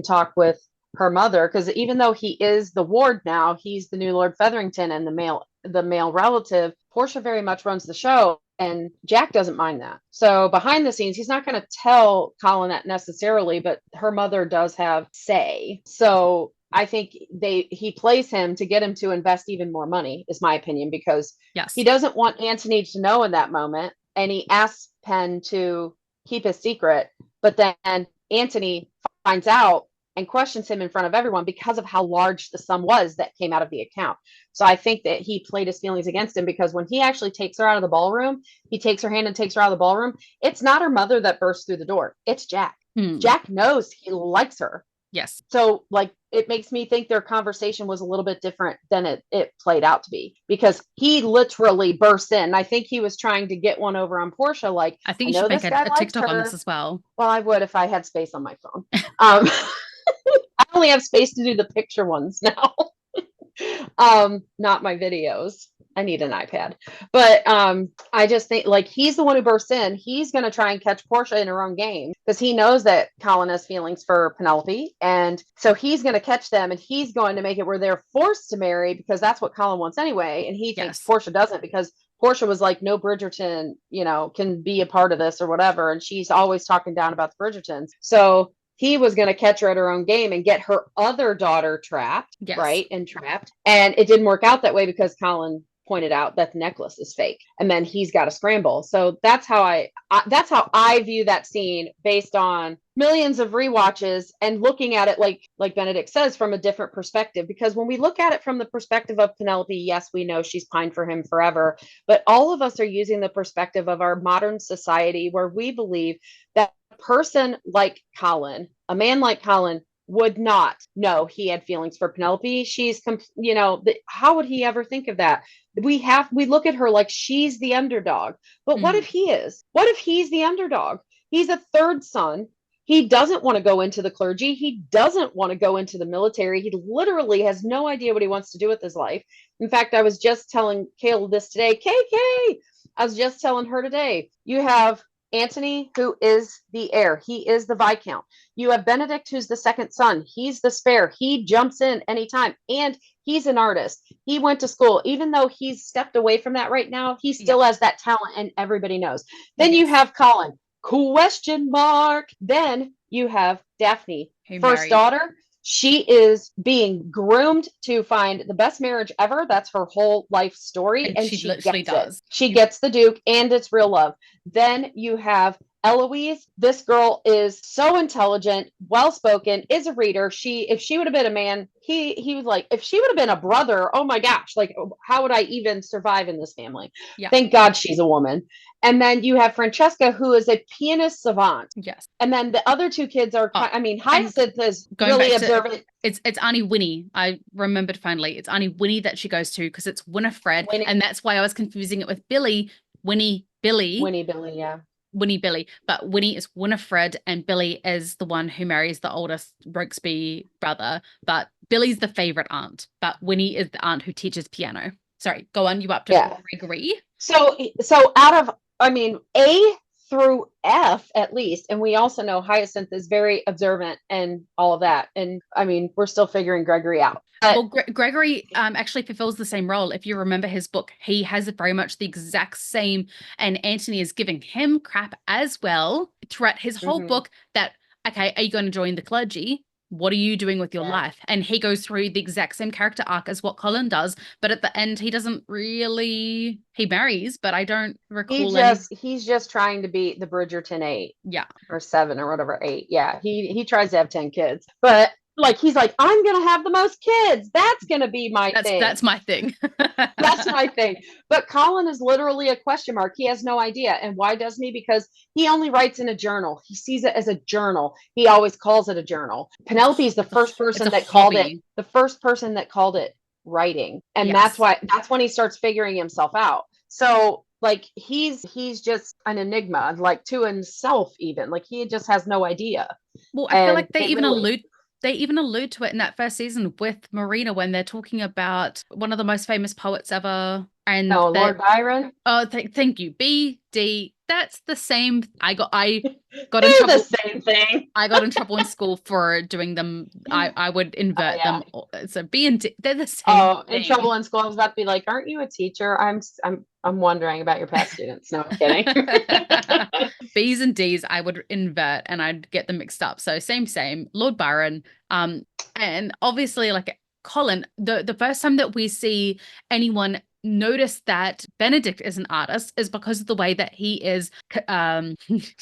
talk with her mother, because even though he is the ward now, he's the new Lord Featherington and the male relative. Portia very much runs the show, and Jack doesn't mind that. So behind the scenes, he's not going to tell Colin that necessarily, but her mother does have say. So I think he plays him to get him to invest even more money, is my opinion, because he Yes. doesn't want Antony to know in that moment, and he asks Penn to keep his secret, but then Antony finds out and questions him in front of everyone because of how large the sum was that came out of the account. So I think that he played his feelings against him, because when he actually takes her out of the ballroom, he takes her hand and takes her out of the ballroom. It's not her mother that bursts through the door. It's Jack. Hmm. Jack knows he likes her. Yes. So, like, it makes me think their conversation was a little bit different than it played out to be, because he literally bursts in. I think he was trying to get one over on Portia. Like, I think I you know should make this guy a likes TikTok on this her. as well. Well, I would if I had space on my phone. Um, I only have space to do the picture ones now. Not my videos. I need an iPad. But I just think, like, he's the one who bursts in. He's going to try and catch Portia in her own game, because he knows that Colin has feelings for Penelope. And so he's going to catch them, and he's going to make it where they're forced to marry, because that's what Colin wants anyway. And he thinks Yes. Portia doesn't, because Portia was like, no Bridgerton, can be a part of this or whatever. And she's always talking down about the Bridgertons. So he was going to catch her at her own game and get her other daughter trapped, Yes. right? And trapped. And it didn't work out that way, because Colin pointed out that the necklace is fake, and then he's got to scramble. So that's how I view that scene, based on millions of rewatches and looking at it, like Benedict says, from a different perspective. Because when we look at it from the perspective of Penelope, yes, we know she's pined for him forever, but all of us are using the perspective of our modern society, where we believe that a person like Colin, a man like Colin, would not know he had feelings for Penelope. How would he ever think of that? We look at her like she's the underdog. But what Mm. if he is? What if he's the underdog? He's a third son. He doesn't want to go into the clergy. He doesn't want to go into the military. He literally has no idea what he wants to do with his life. In fact, I was just telling Kayla this today. KK, I was just telling her today. You have Antony, who is the heir. He is the Viscount. You have Benedict, who's the second son. He's the spare. He jumps in anytime. And he's an artist. He went to school. Even though he's stepped away from that right now, he still has that talent, and everybody knows. Then you have Colin. Question mark. Then you have Daphne, first daughter. She is being groomed to find the best marriage ever. That's her whole life story. And she literally does. She gets the Duke, and it's real love. Then you have Eloise. This girl is so intelligent, well-spoken, is a reader. If she would have been a man, he was like, if she would have been a brother, oh my gosh, like, how would I even survive in this family? Yeah. Thank God she's a woman. And then you have Francesca, who is a pianist savant. Yes. And then the other two kids are, Hyacinth is really observant. It's Auntie Winnie. I remembered finally. It's Auntie Winnie that she goes to, because it's Winifred. And that's why I was confusing it with Billy. Winnie Billy, yeah. Winnie Billy. But Winnie is Winifred, and Billy is the one who marries the oldest Rokesby brother. But Billy's the favorite aunt. But Winnie is the aunt who teaches piano. Sorry, go on. You up to Gregory? So out of, A through F at least, and we also know Hyacinth is very observant and all of that. And we're still figuring Gregory out. Well, Gregory actually fulfills the same role. If you remember his book, he has very much the exact same, and Antony is giving him crap as well throughout his whole book that, okay, are you going to join the clergy? What are you doing with your life? And he goes through the exact same character arc as what Colin does, but at the end, he doesn't really, he marries, but I don't recall. He's just trying to be the Bridgerton 8. Yeah. Or 7 or whatever, 8. Yeah. He tries to have 10 kids, but he's like, I'm going to have the most kids. That's going to be my thing. That's my thing. That's my thing. But Colin is literally a question mark. He has no idea. And why doesn't he? Because he only writes in a journal. He sees it as a journal. He always calls it a journal. Penelope is the first person that called it. The first person that called it writing. And that's when he starts figuring himself out. So he's just an enigma, to himself even. He just has no idea. Well, I feel like they even allude to it in that first season with Marina when they're talking about one of the most famous poets ever. And Lord Byron. Oh, thank you. BD. That's the same. I got in trouble. The same thing. I got in trouble in school for doing them. I would invert them. So B and D, they're the same. Oh, in trouble in school. I was about to be like, aren't you a teacher? I'm wondering about your past students. No, I'm kidding. B's and D's I would invert and I'd get them mixed up. So same. Lord Byron. And obviously Colin, the first time that we see anyone notice that Benedict is an artist is because of the way that he is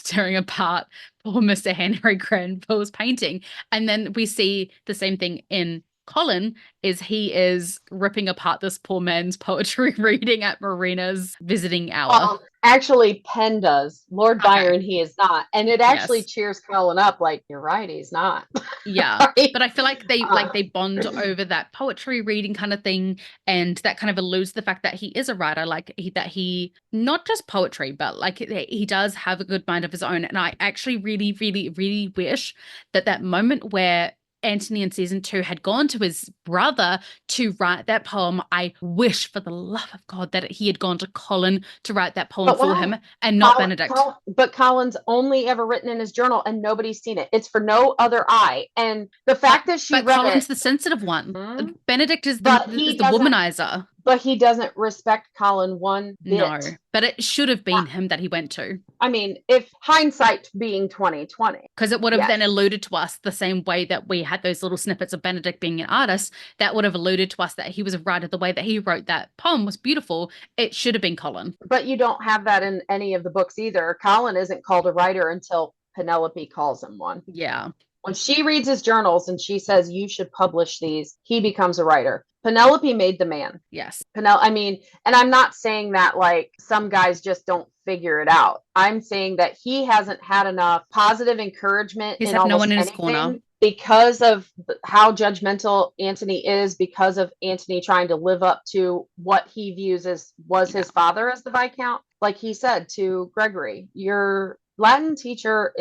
tearing apart poor Mr. Henry Grenville's painting. And then we see the same thing in Colin, is he is ripping apart this poor man's poetry reading at Marina's visiting hour. Actually, Penn does. Lord Byron, he is not. And it actually cheers Colin up, you're right, he's not. Yeah. Right? But I feel like they bond over that poetry reading kind of thing, and that kind of alludes to the fact that he is a writer, that he not just poetry, but he does have a good mind of his own. And I actually really, really, really wish that moment where Antony in season 2 had gone to his brother to write that poem. I wish for the love of God that he had gone to Colin to write that poem for him and not Benedict. But Colin's only ever written in his journal and nobody's seen it. It's for no other eye. And the fact that she read Colin's the sensitive one. Mm-hmm. Benedict is the womanizer. But he doesn't respect Colin one bit. No, but it should have been him that he went to. If hindsight being 2020. Because it would have then alluded to us the same way that we had those little snippets of Benedict being an artist, that would have alluded to us that he was a writer. The way that he wrote that poem was beautiful. It should have been Colin. But you don't have that in any of the books either. Colin isn't called a writer until Penelope calls him one. Yeah. When she reads his journals and she says, you should publish these, he becomes a writer. Penelope made the man. Yes. And I'm not saying that some guys just don't figure it out. I'm saying that he hasn't had enough positive encouragement. He's had no one in his corner. Because of how judgmental Antony is, because of Antony trying to live up to what he views as his father as the Viscount. Like he said to Gregory, you're Latin teacher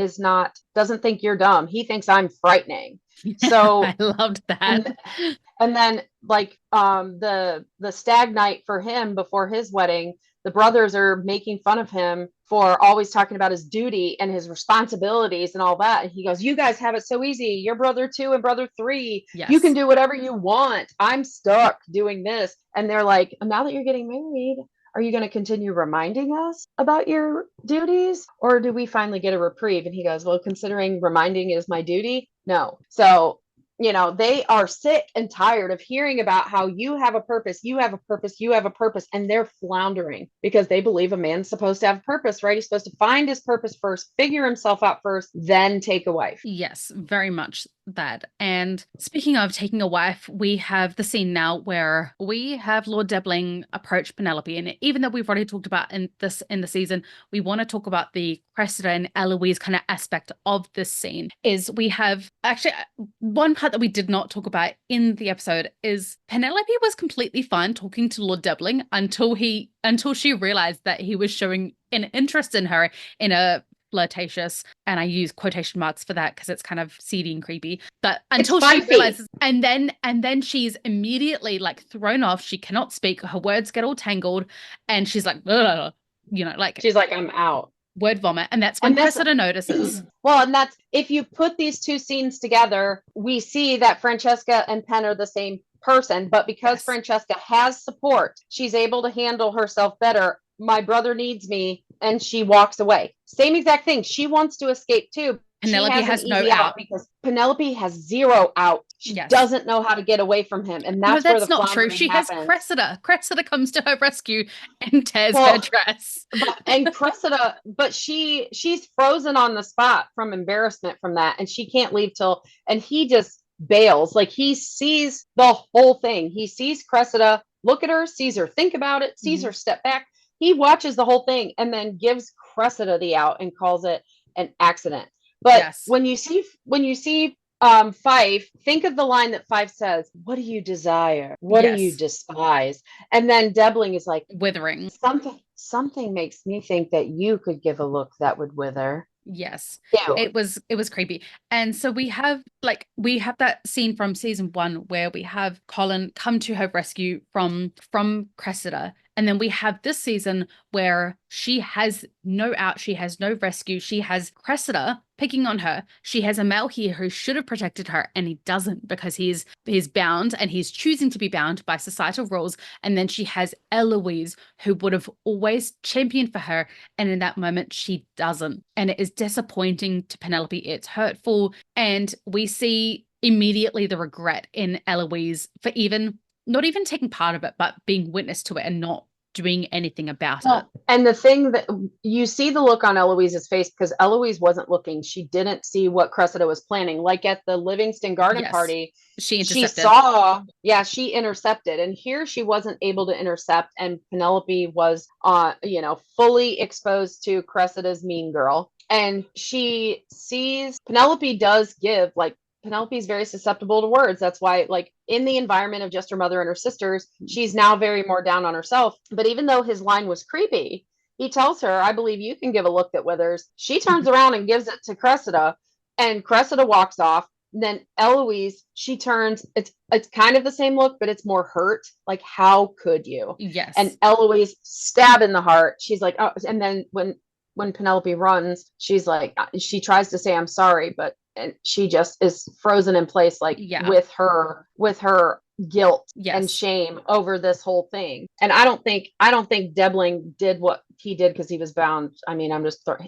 doesn't think you're dumb. He thinks I'm frightening. So I loved that. and and then like the stag night for him before his wedding, the brothers are making fun of him for always talking about his duty and his responsibilities and all that. And he goes, "You guys have it so easy. You're brother 2 and brother 3. You can Yes. do whatever you want. I'm stuck doing this." And they're like, "Now that you're getting married, are you going to continue reminding us about your duties, or do we finally get a reprieve?" And he goes, "Well, considering reminding is my duty, no." So they are sick and tired of hearing about how you have a purpose, you have a purpose, you have a purpose, and they're floundering because they believe a man's supposed to have purpose, right? He's supposed to find his purpose first, figure himself out first, then take a wife. Yes, very much that. And speaking of taking a wife, we have the scene now where we have Lord Debling approach Penelope. And even though we've already talked about in the season, we want to talk about the Cressida and Eloise kind of aspect of this scene. Is we have actually one part that we did not talk about in the episode is Penelope was completely fine talking to Lord Debling until she realized that he was showing an interest in her in a flirtatious, and I use quotation marks for that because it's kind of seedy and creepy, but until she realizes, and then she's immediately like thrown off. She cannot speak, her words get all tangled, and she's like, ugh, like she's like, "I'm out." Word vomit. And that's when Cressida notices. Well, and that's, if you put these two scenes together, we see that Francesca and Penn are the same person, but because Francesca has support, she's able to handle herself better. "My brother needs me," and she walks away. Same exact thing. She wants to escape too. Penelope has no out because Penelope has zero out. She doesn't know how to get away from him, and that's where the not true. She happens. has Cressida. Cressida comes to her rescue and tears her dress. And Cressida, but she's frozen on the spot from embarrassment from that, and she can't leave and he just bails. Like, he sees the whole thing. He sees Cressida look at her, sees her think about it, sees her step back. He watches the whole thing and then gives Cressida the out and calls it an accident. But when you see Fife, think of the line that Fife says, "What do you desire? What do you despise?" And then Debling is like, "Withering. Something makes me think that you could give a look that would wither." Yes. Ew. It was creepy. And so we have that scene from season 1 where we have Colin come to her rescue from Cressida. And then we have this season where she has no out, she has no rescue, she has Cressida picking on her. She has a male here who should have protected her, and he doesn't because he's bound, and he's choosing to be bound by societal rules. And then she has Eloise, who would have always championed for her, and in that moment she doesn't. And it is disappointing to Penelope. It's hurtful, and we see immediately the regret in Eloise for not even taking part of it, but being witness to it and not doing anything about it. And the thing that you see the look on Eloise's face, because Eloise wasn't looking. She didn't see what Cressida was planning. Like at the Livingston Garden party, she saw, she intercepted. And here she wasn't able to intercept. And Penelope was, fully exposed to Cressida's mean girl. And she sees, Penelope does give, like, Penelope's very susceptible to words. That's why, like, in the environment of just her mother and her sisters, she's now very more down on herself. But even though his line was creepy, he tells her, "I believe you can give a look that withers." She turns around and gives it to Cressida, and Cressida walks off. And then Eloise, she turns, it's kind of the same look, but it's more hurt. Like, how could you? Yes. And Eloise, stab in the heart. She's like, oh, and then when Penelope runs, she's like, she tries to say, "I'm sorry," but and she just is frozen in place, like with her guilt and shame over this whole thing. And I don't think Debling did what he did because he was bound. I mean,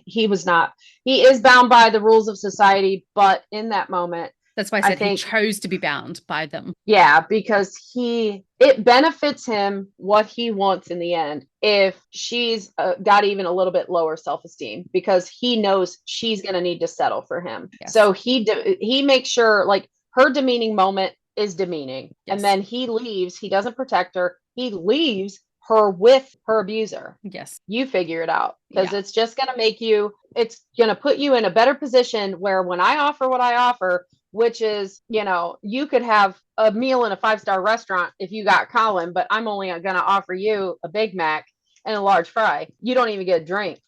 he is bound by the rules of society, but in that moment, that's why I said he chose to be bound by them. Yeah, because it benefits him what he wants in the end if she's got even a little bit lower self-esteem, because he knows she's going to need to settle for him. Yes. So he makes sure, like, her demeaning moment is demeaning. Yes. And then he leaves. He doesn't protect her. He leaves her with her abuser. Yes. You figure it out, because it's just going to it's going to put you in a better position where when I offer what I offer, which is, you could have a meal in a 5-star restaurant if you got Colin, but I'm only going to offer you a Big Mac. and a large fry, you don't even get a drink,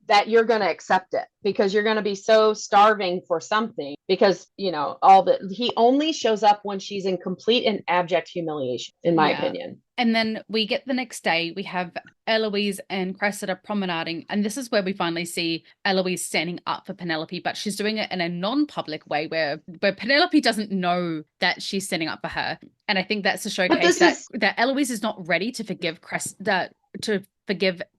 that you're going to accept it because you're going to be so starving for something because, he only shows up when she's in complete and abject humiliation, in my Yeah. opinion. And then we get the next day, we have Eloise and Cressida promenading. And this is where we finally see Eloise standing up for Penelope, but she's doing it in a non-public way where Penelope doesn't know that she's standing up for her. And I think that's a showcase that Eloise is not ready to forgive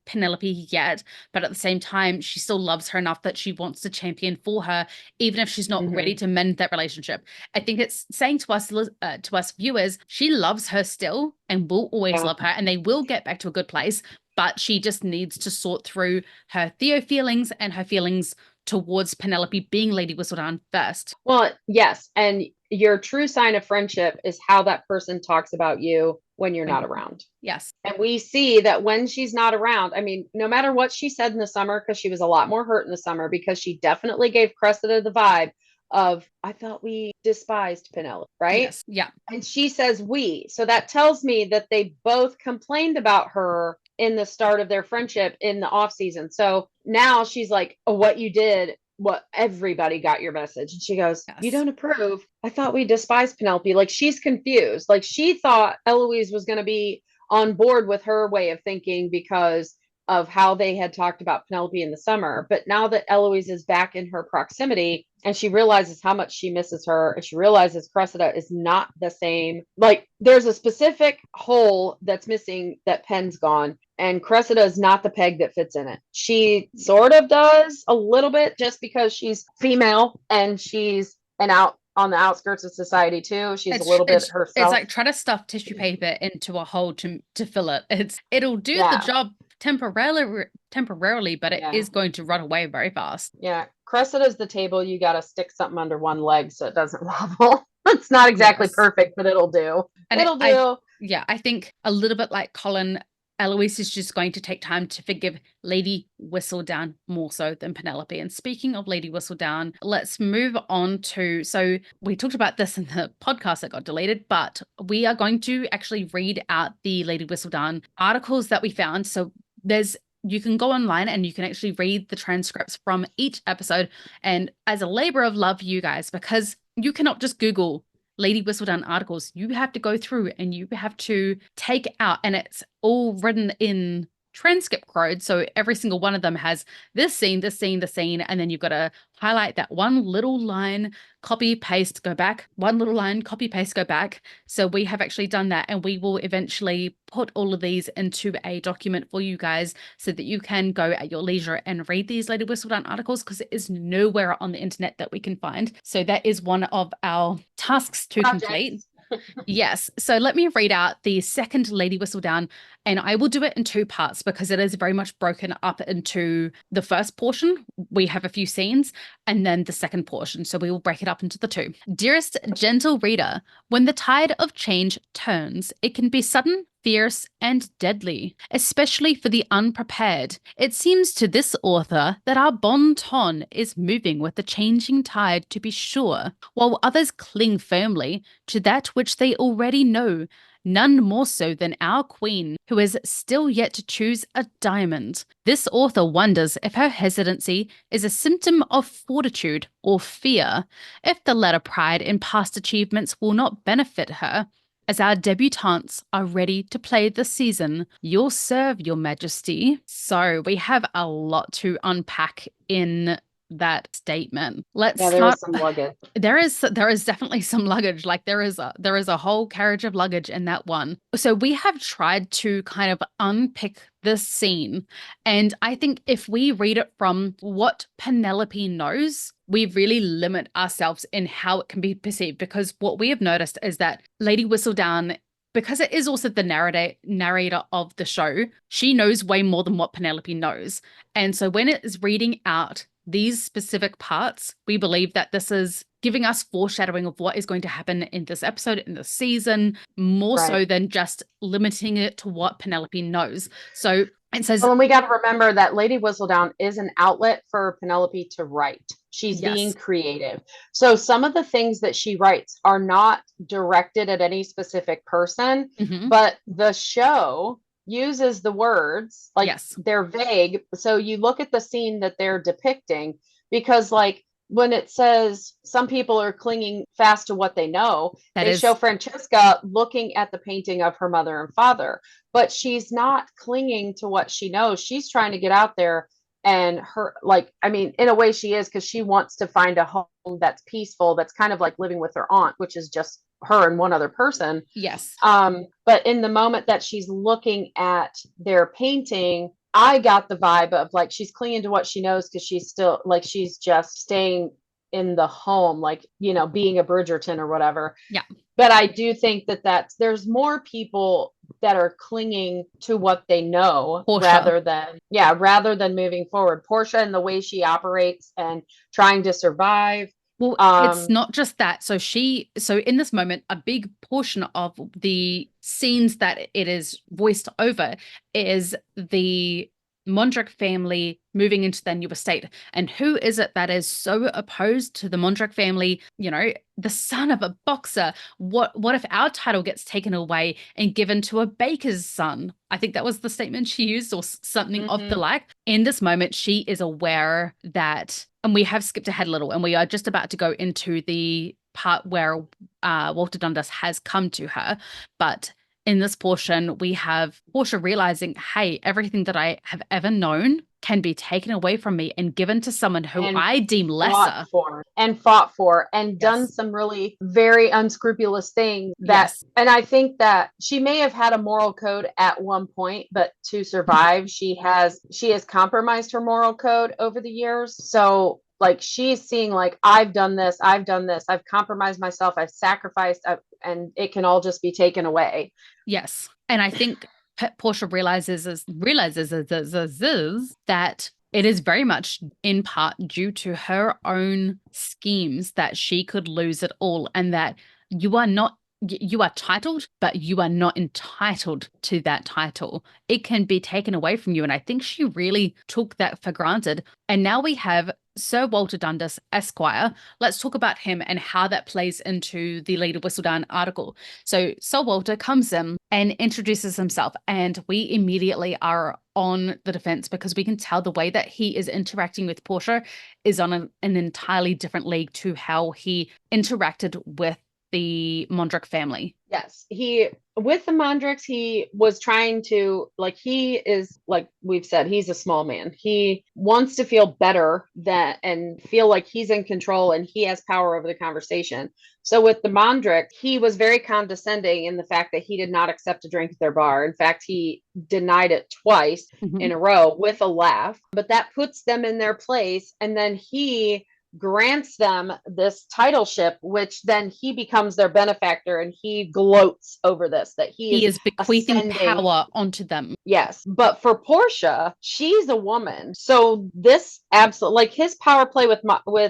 Penelope yet, but at the same time, she still loves her enough that she wants to champion for her, even if she's not ready to mend that relationship. I think it's saying to us viewers, she loves her still and will always love her, and they will get back to a good place, but she just needs to sort through her Theo feelings and her feelings towards Penelope being Lady Whistledown first. Well, yes, and your true sign of friendship is how that person talks about you when you're not around. Yes. And we see that when she's not around, I mean, no matter what she said in the summer, because she was a lot more hurt in the summer, because she definitely gave Cressida the vibe of, I thought we despised Penelope, right? Yes. Yeah. And she says we. So that tells me that they both complained about her in the start of their friendship in the off season. So now she's like, oh, what you did, what everybody got your message. And she goes, you don't approve. I thought we despised Penelope. Like, she's confused. Like, she thought Eloise was going to be on board with her way of thinking because of how they had talked about Penelope in the summer. But now that Eloise is back in her proximity and she realizes how much she misses her, and she realizes Cressida is not the same, like, there's a specific hole that's missing that Pen's gone, and Cressida is not the peg that fits in it. She sort of does a little bit just because she's female and she's on the outskirts of society too. She's a little bit herself. It's like trying to stuff tissue paper into a hole to fill it. It'll do the job temporarily, but it is going to run away very fast. Yeah. Cressida's the table. You got to stick something under one leg so it doesn't wobble. It's not exactly perfect, but it'll do. And it'll do. I think a little bit like Colin, Eloise is just going to take time to forgive Lady Whistledown more so than Penelope. And speaking of Lady Whistledown, let's move on to, so we talked about this in the podcast that got deleted, but we are going to actually read out the Lady Whistledown articles that we found. So you can go online and you can actually read the transcripts from each episode. And as a labor of love for you guys, because you cannot just Google Lady Whistledown articles, you have to go through and you have to take out, and it's all written in transcript code. So every single one of them has this scene, and then you've got to highlight that one little line, copy, paste, go back, one little line, copy, paste, go back. So we have actually done that, and we will eventually put all of these into a document for you guys so that you can go at your leisure and read these Lady Whistledown articles, because it is nowhere on the internet that we can find. So that is one of our tasks to complete. Yes. So let me read out the second Lady Whistledown, and I will do it in two parts because it is very much broken up into the first portion. We have a few scenes, and then the second portion. So we will break it up into the two. Dearest gentle reader, when the tide of change turns, it can be sudden, fierce, and deadly, especially for the unprepared. It seems to this author that our bon ton is moving with the changing tide, to be sure, while others cling firmly to that which they already know, none more so than our queen, who is still yet to choose a diamond. This author wonders if her hesitancy is a symptom of fortitude or fear, if the latter pride in past achievements will not benefit her. As our debutantes are ready to play the season, you'll serve, your majesty. So we have a lot to unpack in that statement. Let's start. There is some luggage. There is definitely some luggage. Like there is a whole carriage of luggage in that one. So we have tried to kind of unpick this scene, and I think if we read it from what Penelope knows, we really limit ourselves in how it can be perceived, because what we have noticed is that Lady Whistledown, because it is also the narrator of the show, she knows way more than what Penelope knows. And so when it is reading out these specific parts, we believe that this is giving us foreshadowing of what is going to happen in this episode, in the season, more so than just limiting it to what Penelope knows. So it says, well, and we got to remember that Lady Whistledown is an outlet for Penelope to write. She's being creative. So some of the things that she writes are not directed at any specific person, but the show uses the words like Yes. they're vague. So you look at the scene that they're depicting, because like when it says some people are clinging fast to what they know, That they show is, Francesca looking at the painting of her mother and father, but she's not clinging to what she knows. She's trying to get out there, and her, like, I mean, in a way she is, because she wants to find a home that's peaceful, that's kind of like living with her aunt, which is just her and one other person. yes. But in the moment that she's looking at their painting, I got the vibe of like she's clinging to what she knows, because she's still like she's just staying in the home, like, being a Bridgerton or whatever. Yeah. But I do think that there's more people that are clinging to what they know, Portia. rather than moving forward. Portia and the way she operates and trying to survive. Well, it's Um, not just that. So in this moment, a big portion of the scenes that it is voiced over is the Mondrick family moving into their new estate. And who is it that is so opposed to the Mondrick family? The son of a boxer. What if our title gets taken away and given to a baker's son? I think that was the statement she used, or something of the mhm. like. In this moment, she is aware that, and we have skipped ahead a little, and we are just about to go into the part where Walter Dundas has come to her. But in this portion, we have Portia realizing, hey, everything that I have ever known can be taken away from me and given to someone who And I deem fought lesser. for and fought for and done Yes. some really very unscrupulous things that, Yes. and I think that she may have had a moral code at one point, but to survive, she has compromised her moral code over the years. So like she's seeing like, I've done this, I've compromised myself, I've sacrificed, and it can all just be taken away. Yes. And I think Portia realizes that it is very much in part due to her own schemes that she could lose it all, and that you are not you are titled, but you are not entitled to that title. It can be taken away from you. And I think she really took that for granted. And now we have Sir Walter Dundas, Esquire. Let's talk about him and how that plays into the Lady Whistledown article. So Sir Walter comes in and introduces himself, and we immediately are on the defense because we can tell the way that he is interacting with Portia is on an entirely different league to how he interacted with the Mondrick family. Yes, he with the Mondricks, he was trying to, like, he is, like we've said, he's a small man. He wants to feel better that and feel like he's in control and he has power over the conversation. So with the Mondrick, he was very condescending in the fact that he did not accept a drink at their bar. In fact, he denied it twice Mhm. in a row with a laugh, but that puts them in their place. And then he grants them this titleship, which then he becomes their benefactor, and he gloats over this, that he He is is bequeathing ascending. power onto them. Yes, but for Portia, she's a woman, so this absolutely, like, his power play with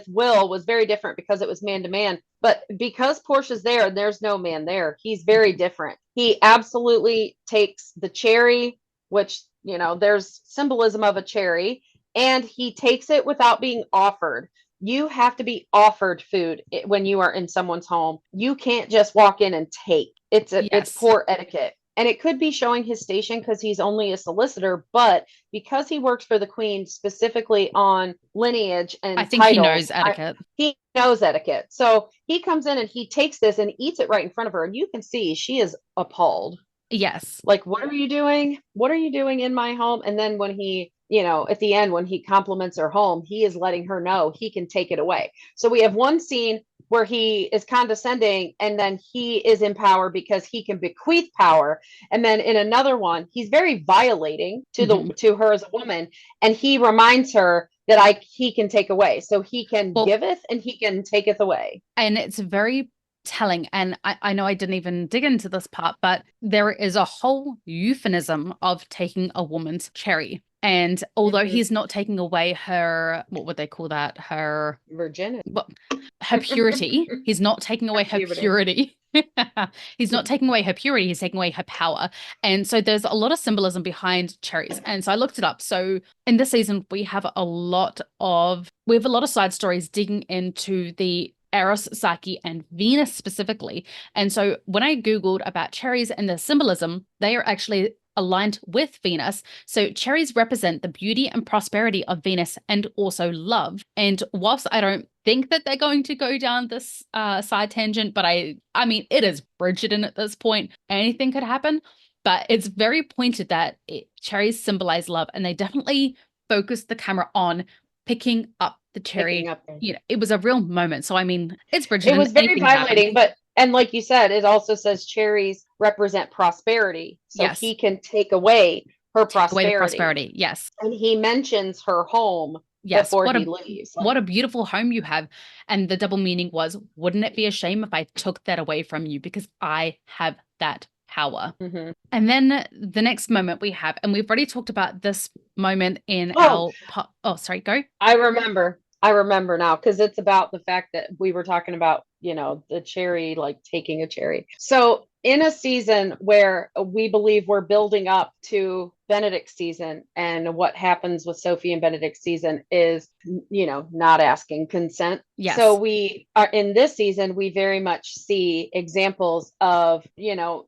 Will was very different because it was man to man. But because Portia's there, there's no man there. He's very different. He absolutely takes the cherry, which, there's symbolism of a cherry, and he takes it without being offered. You have to be offered food when you are in someone's home. You can't just walk in and take. It's Yes. poor etiquette. And it could be showing his station because he's only a solicitor, but because he works for the queen specifically on lineage I and think he titles, knows etiquette. he knows etiquette. So he comes in and he takes this and eats it right in front of her. And you can see she is appalled. Yes. Like, what are you doing? What are you doing in my home? And then when he, at the end, when he compliments her home, he is letting her know he can take it away. So we have one scene where he is condescending, and then he is in power because he can bequeath power. And then in another one, he's very violating Mhm. to her as a woman, and he reminds her that he can take away. So he can Well, giveth and he can taketh away. and it's very telling. And I know I didn't even dig into this part, but there is a whole euphemism of taking a woman's cherry. And although Mhm. he's not taking away her, what would they call that? Her, Virginity. well, her purity. He's not taking away her Puberty. purity. He's not taking away her purity, he's taking away her power. And so there's a lot of symbolism behind cherries. And so I looked it up. So in this season, we have a lot of side stories digging into the Eros, Psyche, and Venus specifically. And so when I Googled about cherries and their symbolism, they are actually aligned with Venus. So cherries represent the beauty and prosperity of Venus and also love. And whilst I don't think that they're going to go down this side tangent, but I mean, it is Bridgerton at this point. Anything could happen. But it's very pointed that cherries symbolize love, and they definitely focus the camera on picking up the cherry. It was a real moment. So I mean, it's Bridgerton. It was very violating, and like you said, it also says cherries represent prosperity. So yes. he can take away her prosperity. Away the prosperity, yes. And he mentions her home before he leaves. What a beautiful home you have. And the double meaning was, wouldn't it be a shame if I took that away from you? Because I have that power. Mm-hmm. And then the next moment we have, and we've already talked about this moment in our... Oh, sorry, go. I remember now, because it's about the fact that we were talking about, the cherry, like taking a cherry. So in a season where we believe we're building up to Benedict's season, and what happens with Sophie and Benedict's season is, not asking consent. Yes. So we are in this season, we very much see examples of,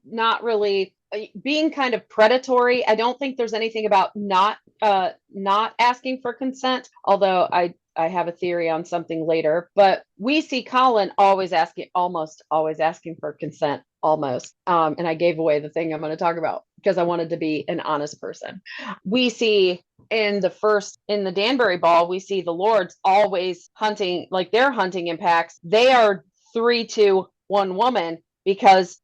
not really being kind of predatory. I don't think there's anything about not asking for consent, although I have a theory on something later. But we see Colin almost always asking for consent, almost. And I gave away the thing I'm going to talk about because I wanted to be an honest person. We see in the Danbury ball, we see the Lords always hunting, like they're hunting in packs. They are 3 to 1 woman because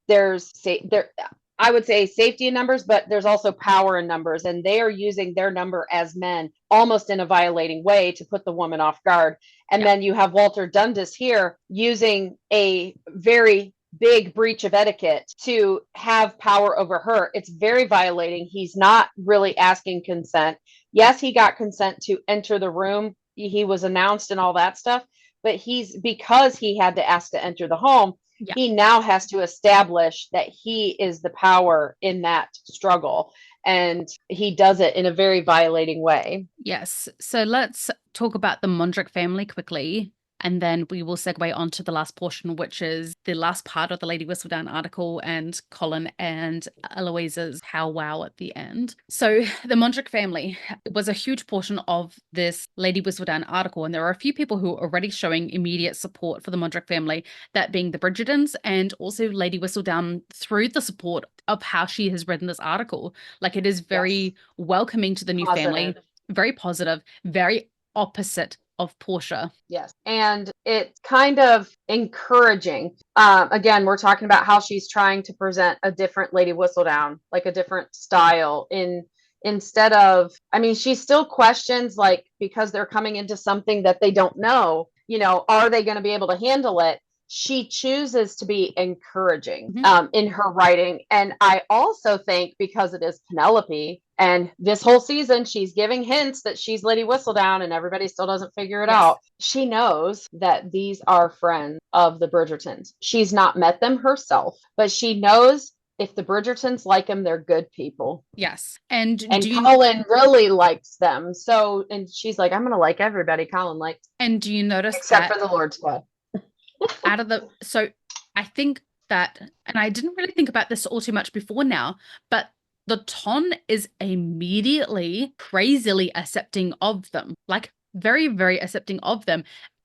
I would say safety in numbers, but there's also power in numbers, and they are using their number as men almost in a violating way to put the woman off guard. And then you have Walter Dundas here using a very big breach of etiquette to have power over her. It's very violating. He's not really asking consent. Yes, he got consent to enter the room. He was announced and all that stuff, but because he had to ask to enter the home, he now has to establish that he is the power in that struggle. And he does it in a very violating way. Yes. So let's talk about the Mondrick family quickly. And then we will segue on to the last portion, which is the last part of the Lady Whistledown article and Colin and Eloise's powwow at the end. So the Mondrick family was a huge portion of this Lady Whistledown article. And there are a few people who are already showing immediate support for the Mondrick family, that being the Bridgertons and also Lady Whistledown through the support of how she has written this article. Like, it is very welcoming to the new family, very positive, very opposite of Portia. Yes. And it's kind of encouraging. Again, we're talking about how she's trying to present a different Lady Whistledown, like a different style instead of, she still questions, like, because they're coming into something that they don't know, are they going to be able to handle it? She chooses to be encouraging in her writing. And I also think because it is Penelope, and this whole season, she's giving hints that she's Lady Whistledown and everybody still doesn't figure it out. She knows that these are friends of the Bridgertons. She's not met them herself, but she knows if the Bridgertons like them, they're good people. Yes. And Colin really likes them. So, and she's like, I'm going to like everybody Colin likes. And do you notice except for the Lord Squad. So I think that, and I didn't really think about this all too much before now, but the Ton is immediately crazily accepting of them, like very, very accepting of them.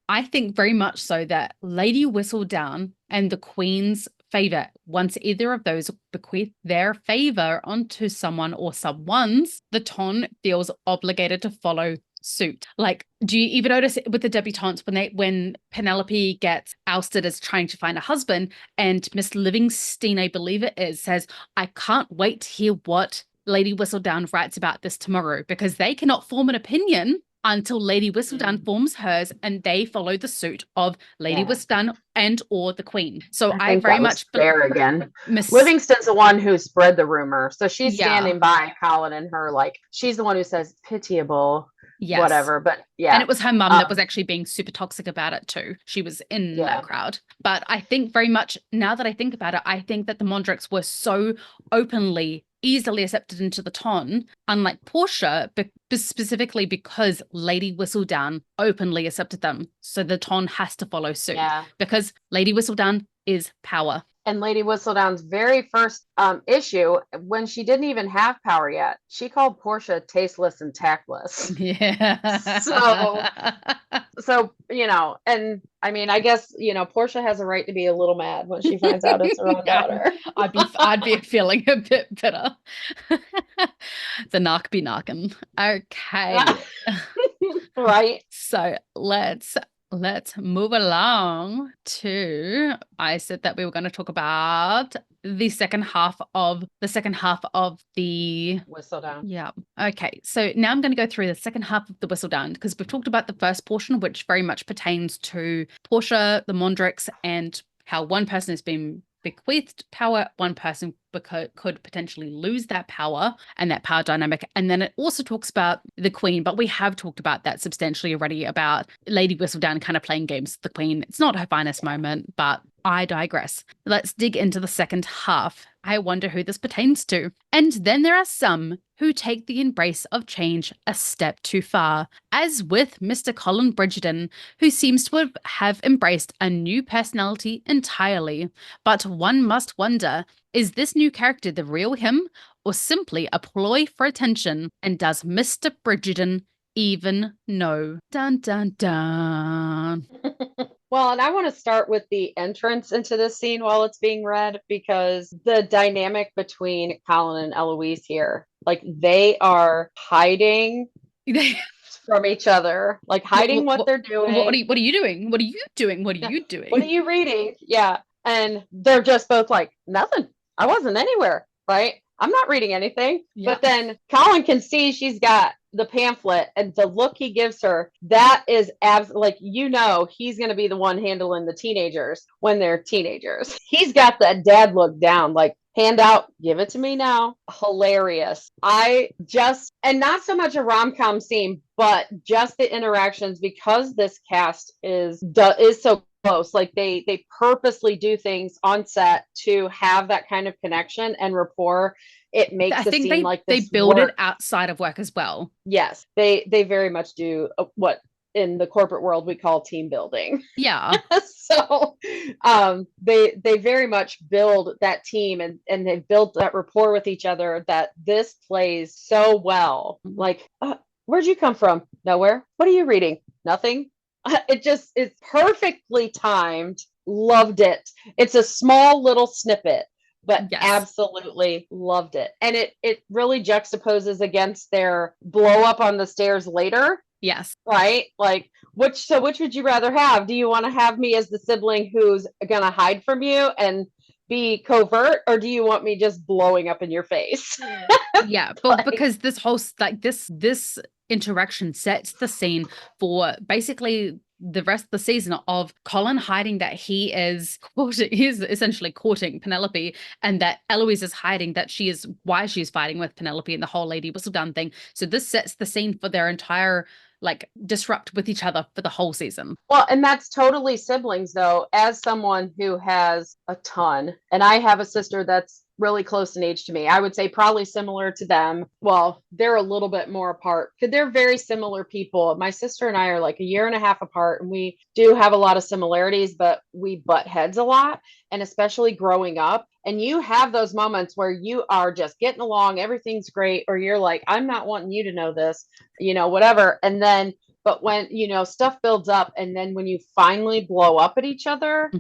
I think very much so that Lady Whistledown and the Queen's favor, once either of those bequeath their favor onto someone or someone's, the Ton feels obligated to follow suit. Like, do you even notice it with the debutantes when Penelope gets ousted as trying to find a husband, and Miss Livingstone, I believe it is, says, I can't wait to hear what Lady Whistledown writes about this tomorrow, because they cannot form an opinion until Lady Whistledown forms hers, and they follow the suit of Lady Whistledown and or the Queen. So I very much fair again. Livingston's the one who spread the rumor, so she's standing by Colin and her, like, she's the one who says pitiable. Whatever, but and it was her mum that was actually being super toxic about it too. She was in that crowd. But I think very much, now that I think about it, I think that the Mondricks were so openly, easily accepted into the Ton, unlike Portia, specifically because Lady Whistledown openly accepted them. So the Ton has to follow suit because Lady Whistledown is power. And Lady Whistledown's very first issue, when she didn't even have power yet, she called Portia tasteless and tactless. So, Yeah. and I mean, I guess, Portia has a right to be a little mad when she finds out it's her own Yeah, daughter. I'd be feeling a bit bitter. The knock be knocking. Okay. Right? So let's move along to I said that we were going to talk about the second half of the Whistledown. yeah. Okay. So now I'm going to go through the second half of the Whistle Down because we've talked about the first portion, which very much pertains to Portia, the Mondricks, and how one person has been bequeathed power, one person could potentially lose that power and that power dynamic. And then it also talks about the Queen, but we have talked about that substantially already about Lady Whistledown kind of playing games with the Queen. It's not her finest moment, but I digress. Let's dig into the second half. I wonder who this pertains to. And then there are some who take the embrace of change a step too far, as with Mr. Colin Bridgerton, who seems to have embraced a new personality entirely. But one must wonder, is this new character the real him, or simply a ploy for attention? And does Mr. Bridgerton even know? Dun dun dun. Well, and I want to start with the entrance into this scene while it's being read, because the dynamic between Colin and Eloise here, like they are hiding from each other, like hiding what they're doing. What are you doing? What are you doing? What are you What are doing? you reading? Yeah. And they're just both like, nothing. I wasn't anywhere, right? I'm not reading anything. Yeah. But then Colin can see she's got the pamphlet, and the look he gives her, that is like, he's going to be the one handling the teenagers when they're teenagers. He's got that dad look down, like, hand out, give it to me now. Hilarious. And not so much a rom-com scene, but just the interactions, because this cast is so close. Like they purposely do things on set to have that kind of connection and rapport. It makes I the think scene like they this build it work. outside of work as well. Yes, they very much do what in the corporate world we call team building. Yeah. So they very much build that team, and they've built that rapport with each other that this plays so well. Like, where'd you come from? Nowhere. What are you reading? Nothing. It's perfectly timed. Loved it. It's a small little snippet, but Yes. absolutely loved it. And it really juxtaposes against their blow up on the stairs later. Yes. Right? Like, which would you rather have? Do you want to have me as the sibling who's gonna hide from you and be covert, or do you want me just blowing up in your face? Yeah, but because this whole this interaction sets the scene for basically the rest of the season of Colin hiding that he's essentially courting Penelope, and that Eloise is hiding that why she's fighting with Penelope and the whole Lady Whistledown thing. So this sets the scene for their entire disrupt with each other for the whole season. Well, and that's totally siblings, though. As someone who has a ton, and I have a sister that's really close in age to me, I would say probably similar to them. Well, they're a little bit more apart because they're very similar people. My sister and I are like a year and a half apart, and we do have a lot of similarities, but we butt heads a lot. And especially growing up, and you have those moments where you are just getting along, everything's great, or you're like, I'm not wanting you to know this, whatever. And then but when stuff builds up, and then when you finally blow up at each other,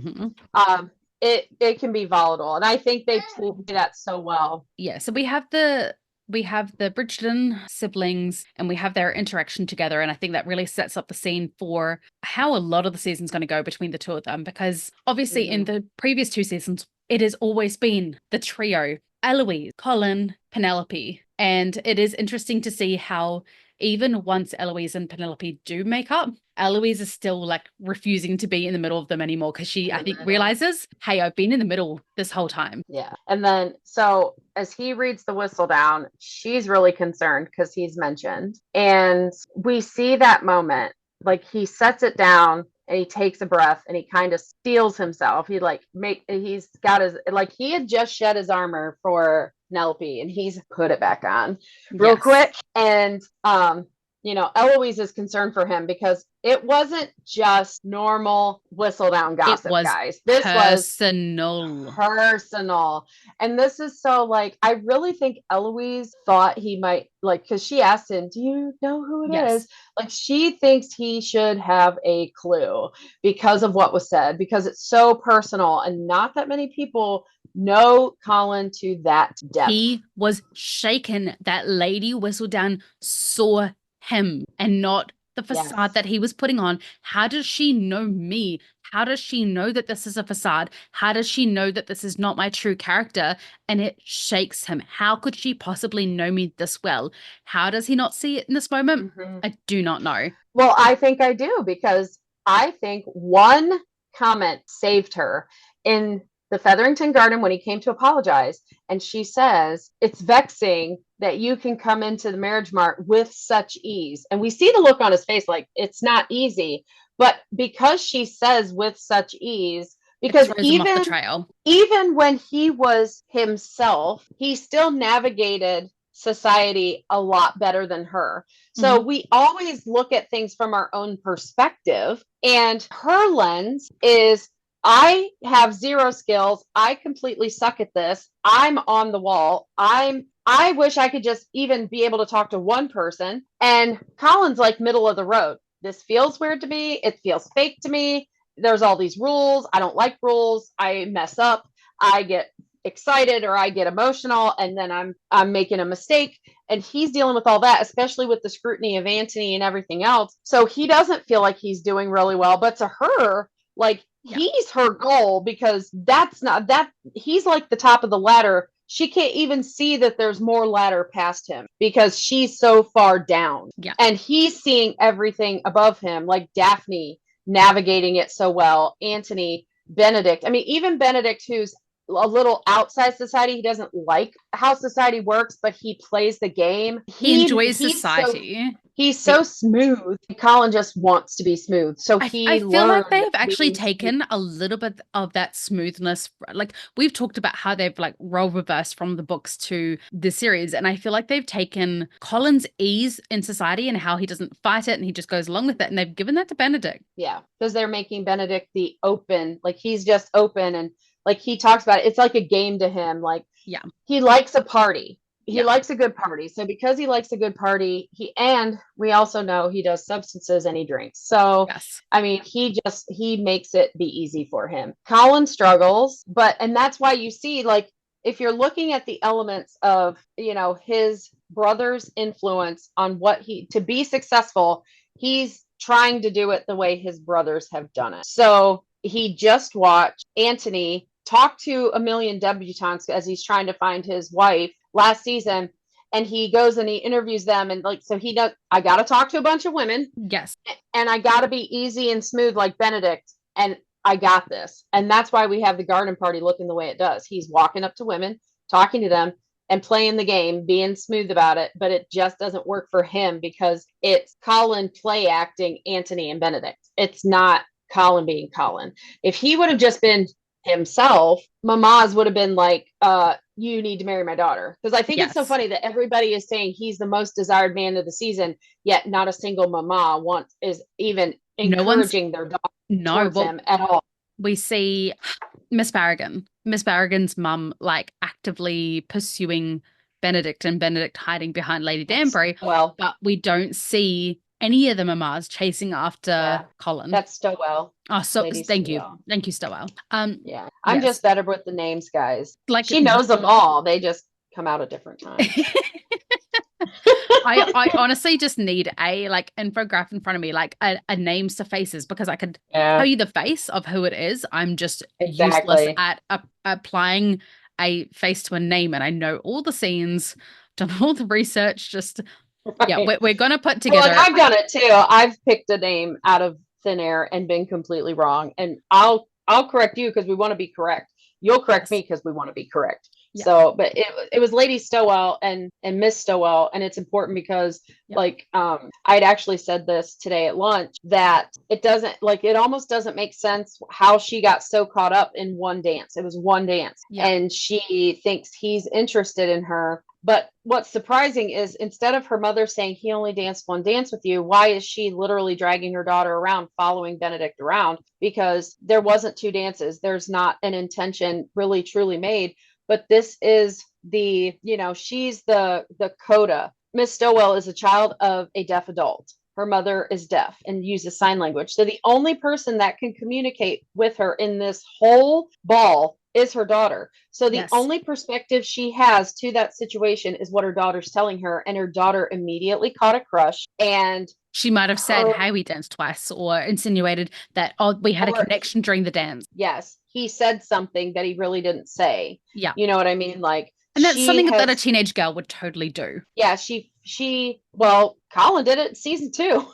it can be volatile, and I think they play that so well. Yeah, so we have the Bridgerton siblings, and we have their interaction together, and I think that really sets up the scene for how a lot of the season's going to go between the two of them, because obviously in the previous two seasons it has always been the trio: Eloise, Colin, Penelope. And it is interesting to see how even once Eloise and Penelope do make up, Eloise is still refusing to be in the middle of them anymore, because she, I think, realizes, hey, I've been in the middle this whole time. Yeah. And then, so as he reads the whistle down, she's really concerned because he's mentioned. And we see that moment, like he sets it down and he takes a breath and he kind of steels himself. He's got he had just shed his armor for Penelope, and he's put it back on real quick. And Eloise is concerned for him because it wasn't just normal whistle down It gossip, was guys. This was personal. personal. And this is so like, I really think Eloise thought he might, like, because she asked him, do you know who it Yes. is? Like, she thinks he should have a clue because of what was said, because it's so personal. And not that many people know Colin to that depth. He was shaken that Lady Whistledown saw him and not the facade Yes. that he was putting on. How does she know me? How does she know that this is a facade? How does she know that this is not my true character? And it shakes him. How could she possibly know me this well? How does he not see it in this moment? Mm-hmm. I do not know. Well, I think I do, because I think one comment saved her in the Featherington Garden when he came to apologize. And she says, it's vexing that you can come into the marriage mart with such ease. And we see the look on his face like it's not easy. But because she says with such ease, It because throws him off the trail. even when he was himself, he still navigated society a lot better than her. So we always look at things from our own perspective. And her lens is, I have zero skills. I completely suck at this. I'm on the wall. I wish I could just even be able to talk to one person. And Colin's like middle of the road. This feels weird to me. It feels fake to me. There's all these rules. I don't like rules. I mess up. I get excited or I get emotional, and then I'm making a mistake. And he's dealing with all that, especially with the scrutiny of Anthony and everything else. So he doesn't feel like he's doing really well. But to her, like, he's her goal, because that's not that he's like the top of the ladder. She can't even see that there's more ladder past him because she's so far down. Yeah. And he's seeing everything above him, like Daphne navigating it so well. Anthony, Benedict. I mean, even Benedict, who's a little outside society, he doesn't like how society works, but he plays the game. He enjoys society. He's so smooth. Colin just wants to be smooth. So I he feel like learned they've actually being taken smooth. a little bit of that smoothness. Like we've talked about how they've like role reversed from the books to the series. And I feel like they've taken Colin's ease in society and how he doesn't fight it and he just goes along with it. And they've given that to Benedict. Yeah, because they're making Benedict the open, like he's just open, and like he talks about it, it's like a game to him. Like, Yeah. he likes a party. He Yeah. likes a good party. So because he likes a good party, and we also know he does substances and he drinks. So Yes. I mean, he makes it be easy for him. Colin struggles, and that's why you see, like, if you're looking at the elements of, his brother's influence on to be successful, he's trying to do it the way his brothers have done it. So he just watched Anthony talk to a million debutantes as he's trying to find his wife last season. And he goes and he interviews them. And like, so he does, I got to talk to a bunch of women. Yes. And I got to be easy and smooth like Benedict. And I got this. And that's why we have the garden party looking the way it does. He's walking up to women, talking to them, and playing the game, being smooth about it. But it just doesn't work for him because it's Colin play acting Anthony and Benedict. It's not Colin being Colin. If he would have just been himself, Mama's would have been like, you need to marry my daughter. Because I think it's so funny that everybody is saying he's the most desired man of the season, yet not a single mama is even encouraging their daughter towards him at all. We see Miss Barragan's mum, like actively pursuing Benedict and Benedict hiding behind Lady Danbury. Well, but we don't see any of the mamas chasing after Colin. That's Stowell. Oh, so thank you. Thank you, Stowell. Yeah. I'm just better with the names, guys. Like, she knows them all. They just come out at different times. I honestly just need a like infograph in front of me, like a names to faces, because I could tell you the face of who it is. I'm just useless at applying a face to a name, and I know all the scenes, done all the research. Just we're gonna put together. Well, I've done it too. I've picked a name out of thin air and been completely wrong, and I'll correct you because we want to be correct. You'll correct me because we want to be correct. Yeah. So, but it was Lady Stowell and Miss Stowell, and it's important because like I'd actually said this today at lunch that it almost doesn't make sense how she got so caught up in one dance. It was one dance, and she thinks he's interested in her. But what's surprising is instead of her mother saying he only danced one dance with you, why is she literally dragging her daughter around, following Benedict around? Because there wasn't two dances. There's not an intention really truly made. But this is the, she's the coda. Miss Stowell is a child of a deaf adult. Her mother is deaf and uses sign language. So the only person that can communicate with her in this whole ball is her daughter. So the Yes. only perspective she has to that situation is what her daughter's telling her. And her daughter immediately caught a crush. And She might have said, her, hey, we danced twice, or insinuated that, oh, we had a or connection during the dance. yes, he said something that he really didn't say. Yeah. You know what I mean? Like And that's she something that a has, teenage girl would totally do. yeah, well, Colin did it in season 2.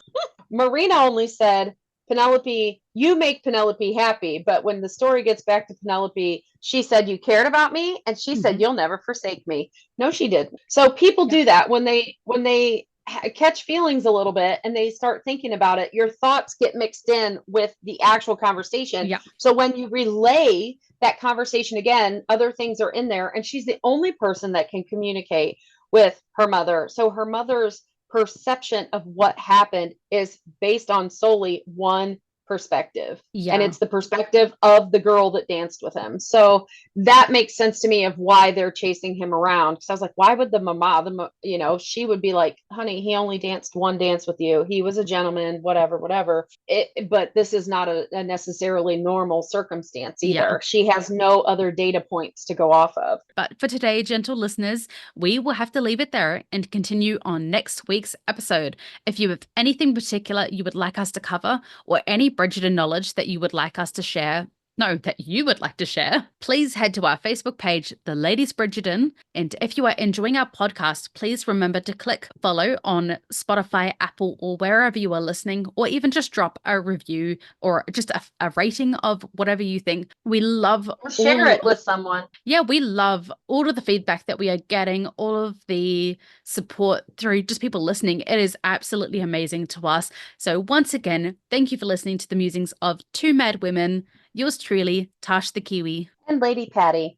Marina only said, Penelope, you make Penelope happy. But when the story gets back to Penelope, she said, you cared about me. And she said, Mhm. you'll never forsake me. No, she didn't. So people Yep. do that when they catch feelings a little bit and they start thinking about it, your thoughts get mixed in with the actual conversation. Yep. So when you relay that conversation again, other things are in there. And she's the only person that can communicate with her mother. So her mother's perception of what happened is based on solely one perspective. And Yeah. it's the perspective of the girl that danced with him. So that makes sense to me of why they're chasing him around. Because I was like, why would the mama, she would be like, honey, he only danced one dance with you. He was a gentleman, whatever, whatever. But this is not a necessarily normal circumstance Yeah. either. She has no other data points to go off of. But for today, gentle listeners, we will have to leave it there and continue on next week's episode. If you have anything particular you would like us to cover, or any Bridgerton knowledge that you would like us to share, no, that you would like to share, please head to our Facebook page, The Ladies Bridgerton. And if you are enjoying our podcast, please remember to click follow on Spotify, Apple, or wherever you are listening, or even just drop a review or just a rating of whatever you think. We love Or share all it with someone. yeah, we love all of the feedback that we are getting, all of the support through just people listening. It is absolutely amazing to us. So, once again, thank you for listening to the musings of two mad women. Yours truly, Tash the Kiwi. And Lady Patty.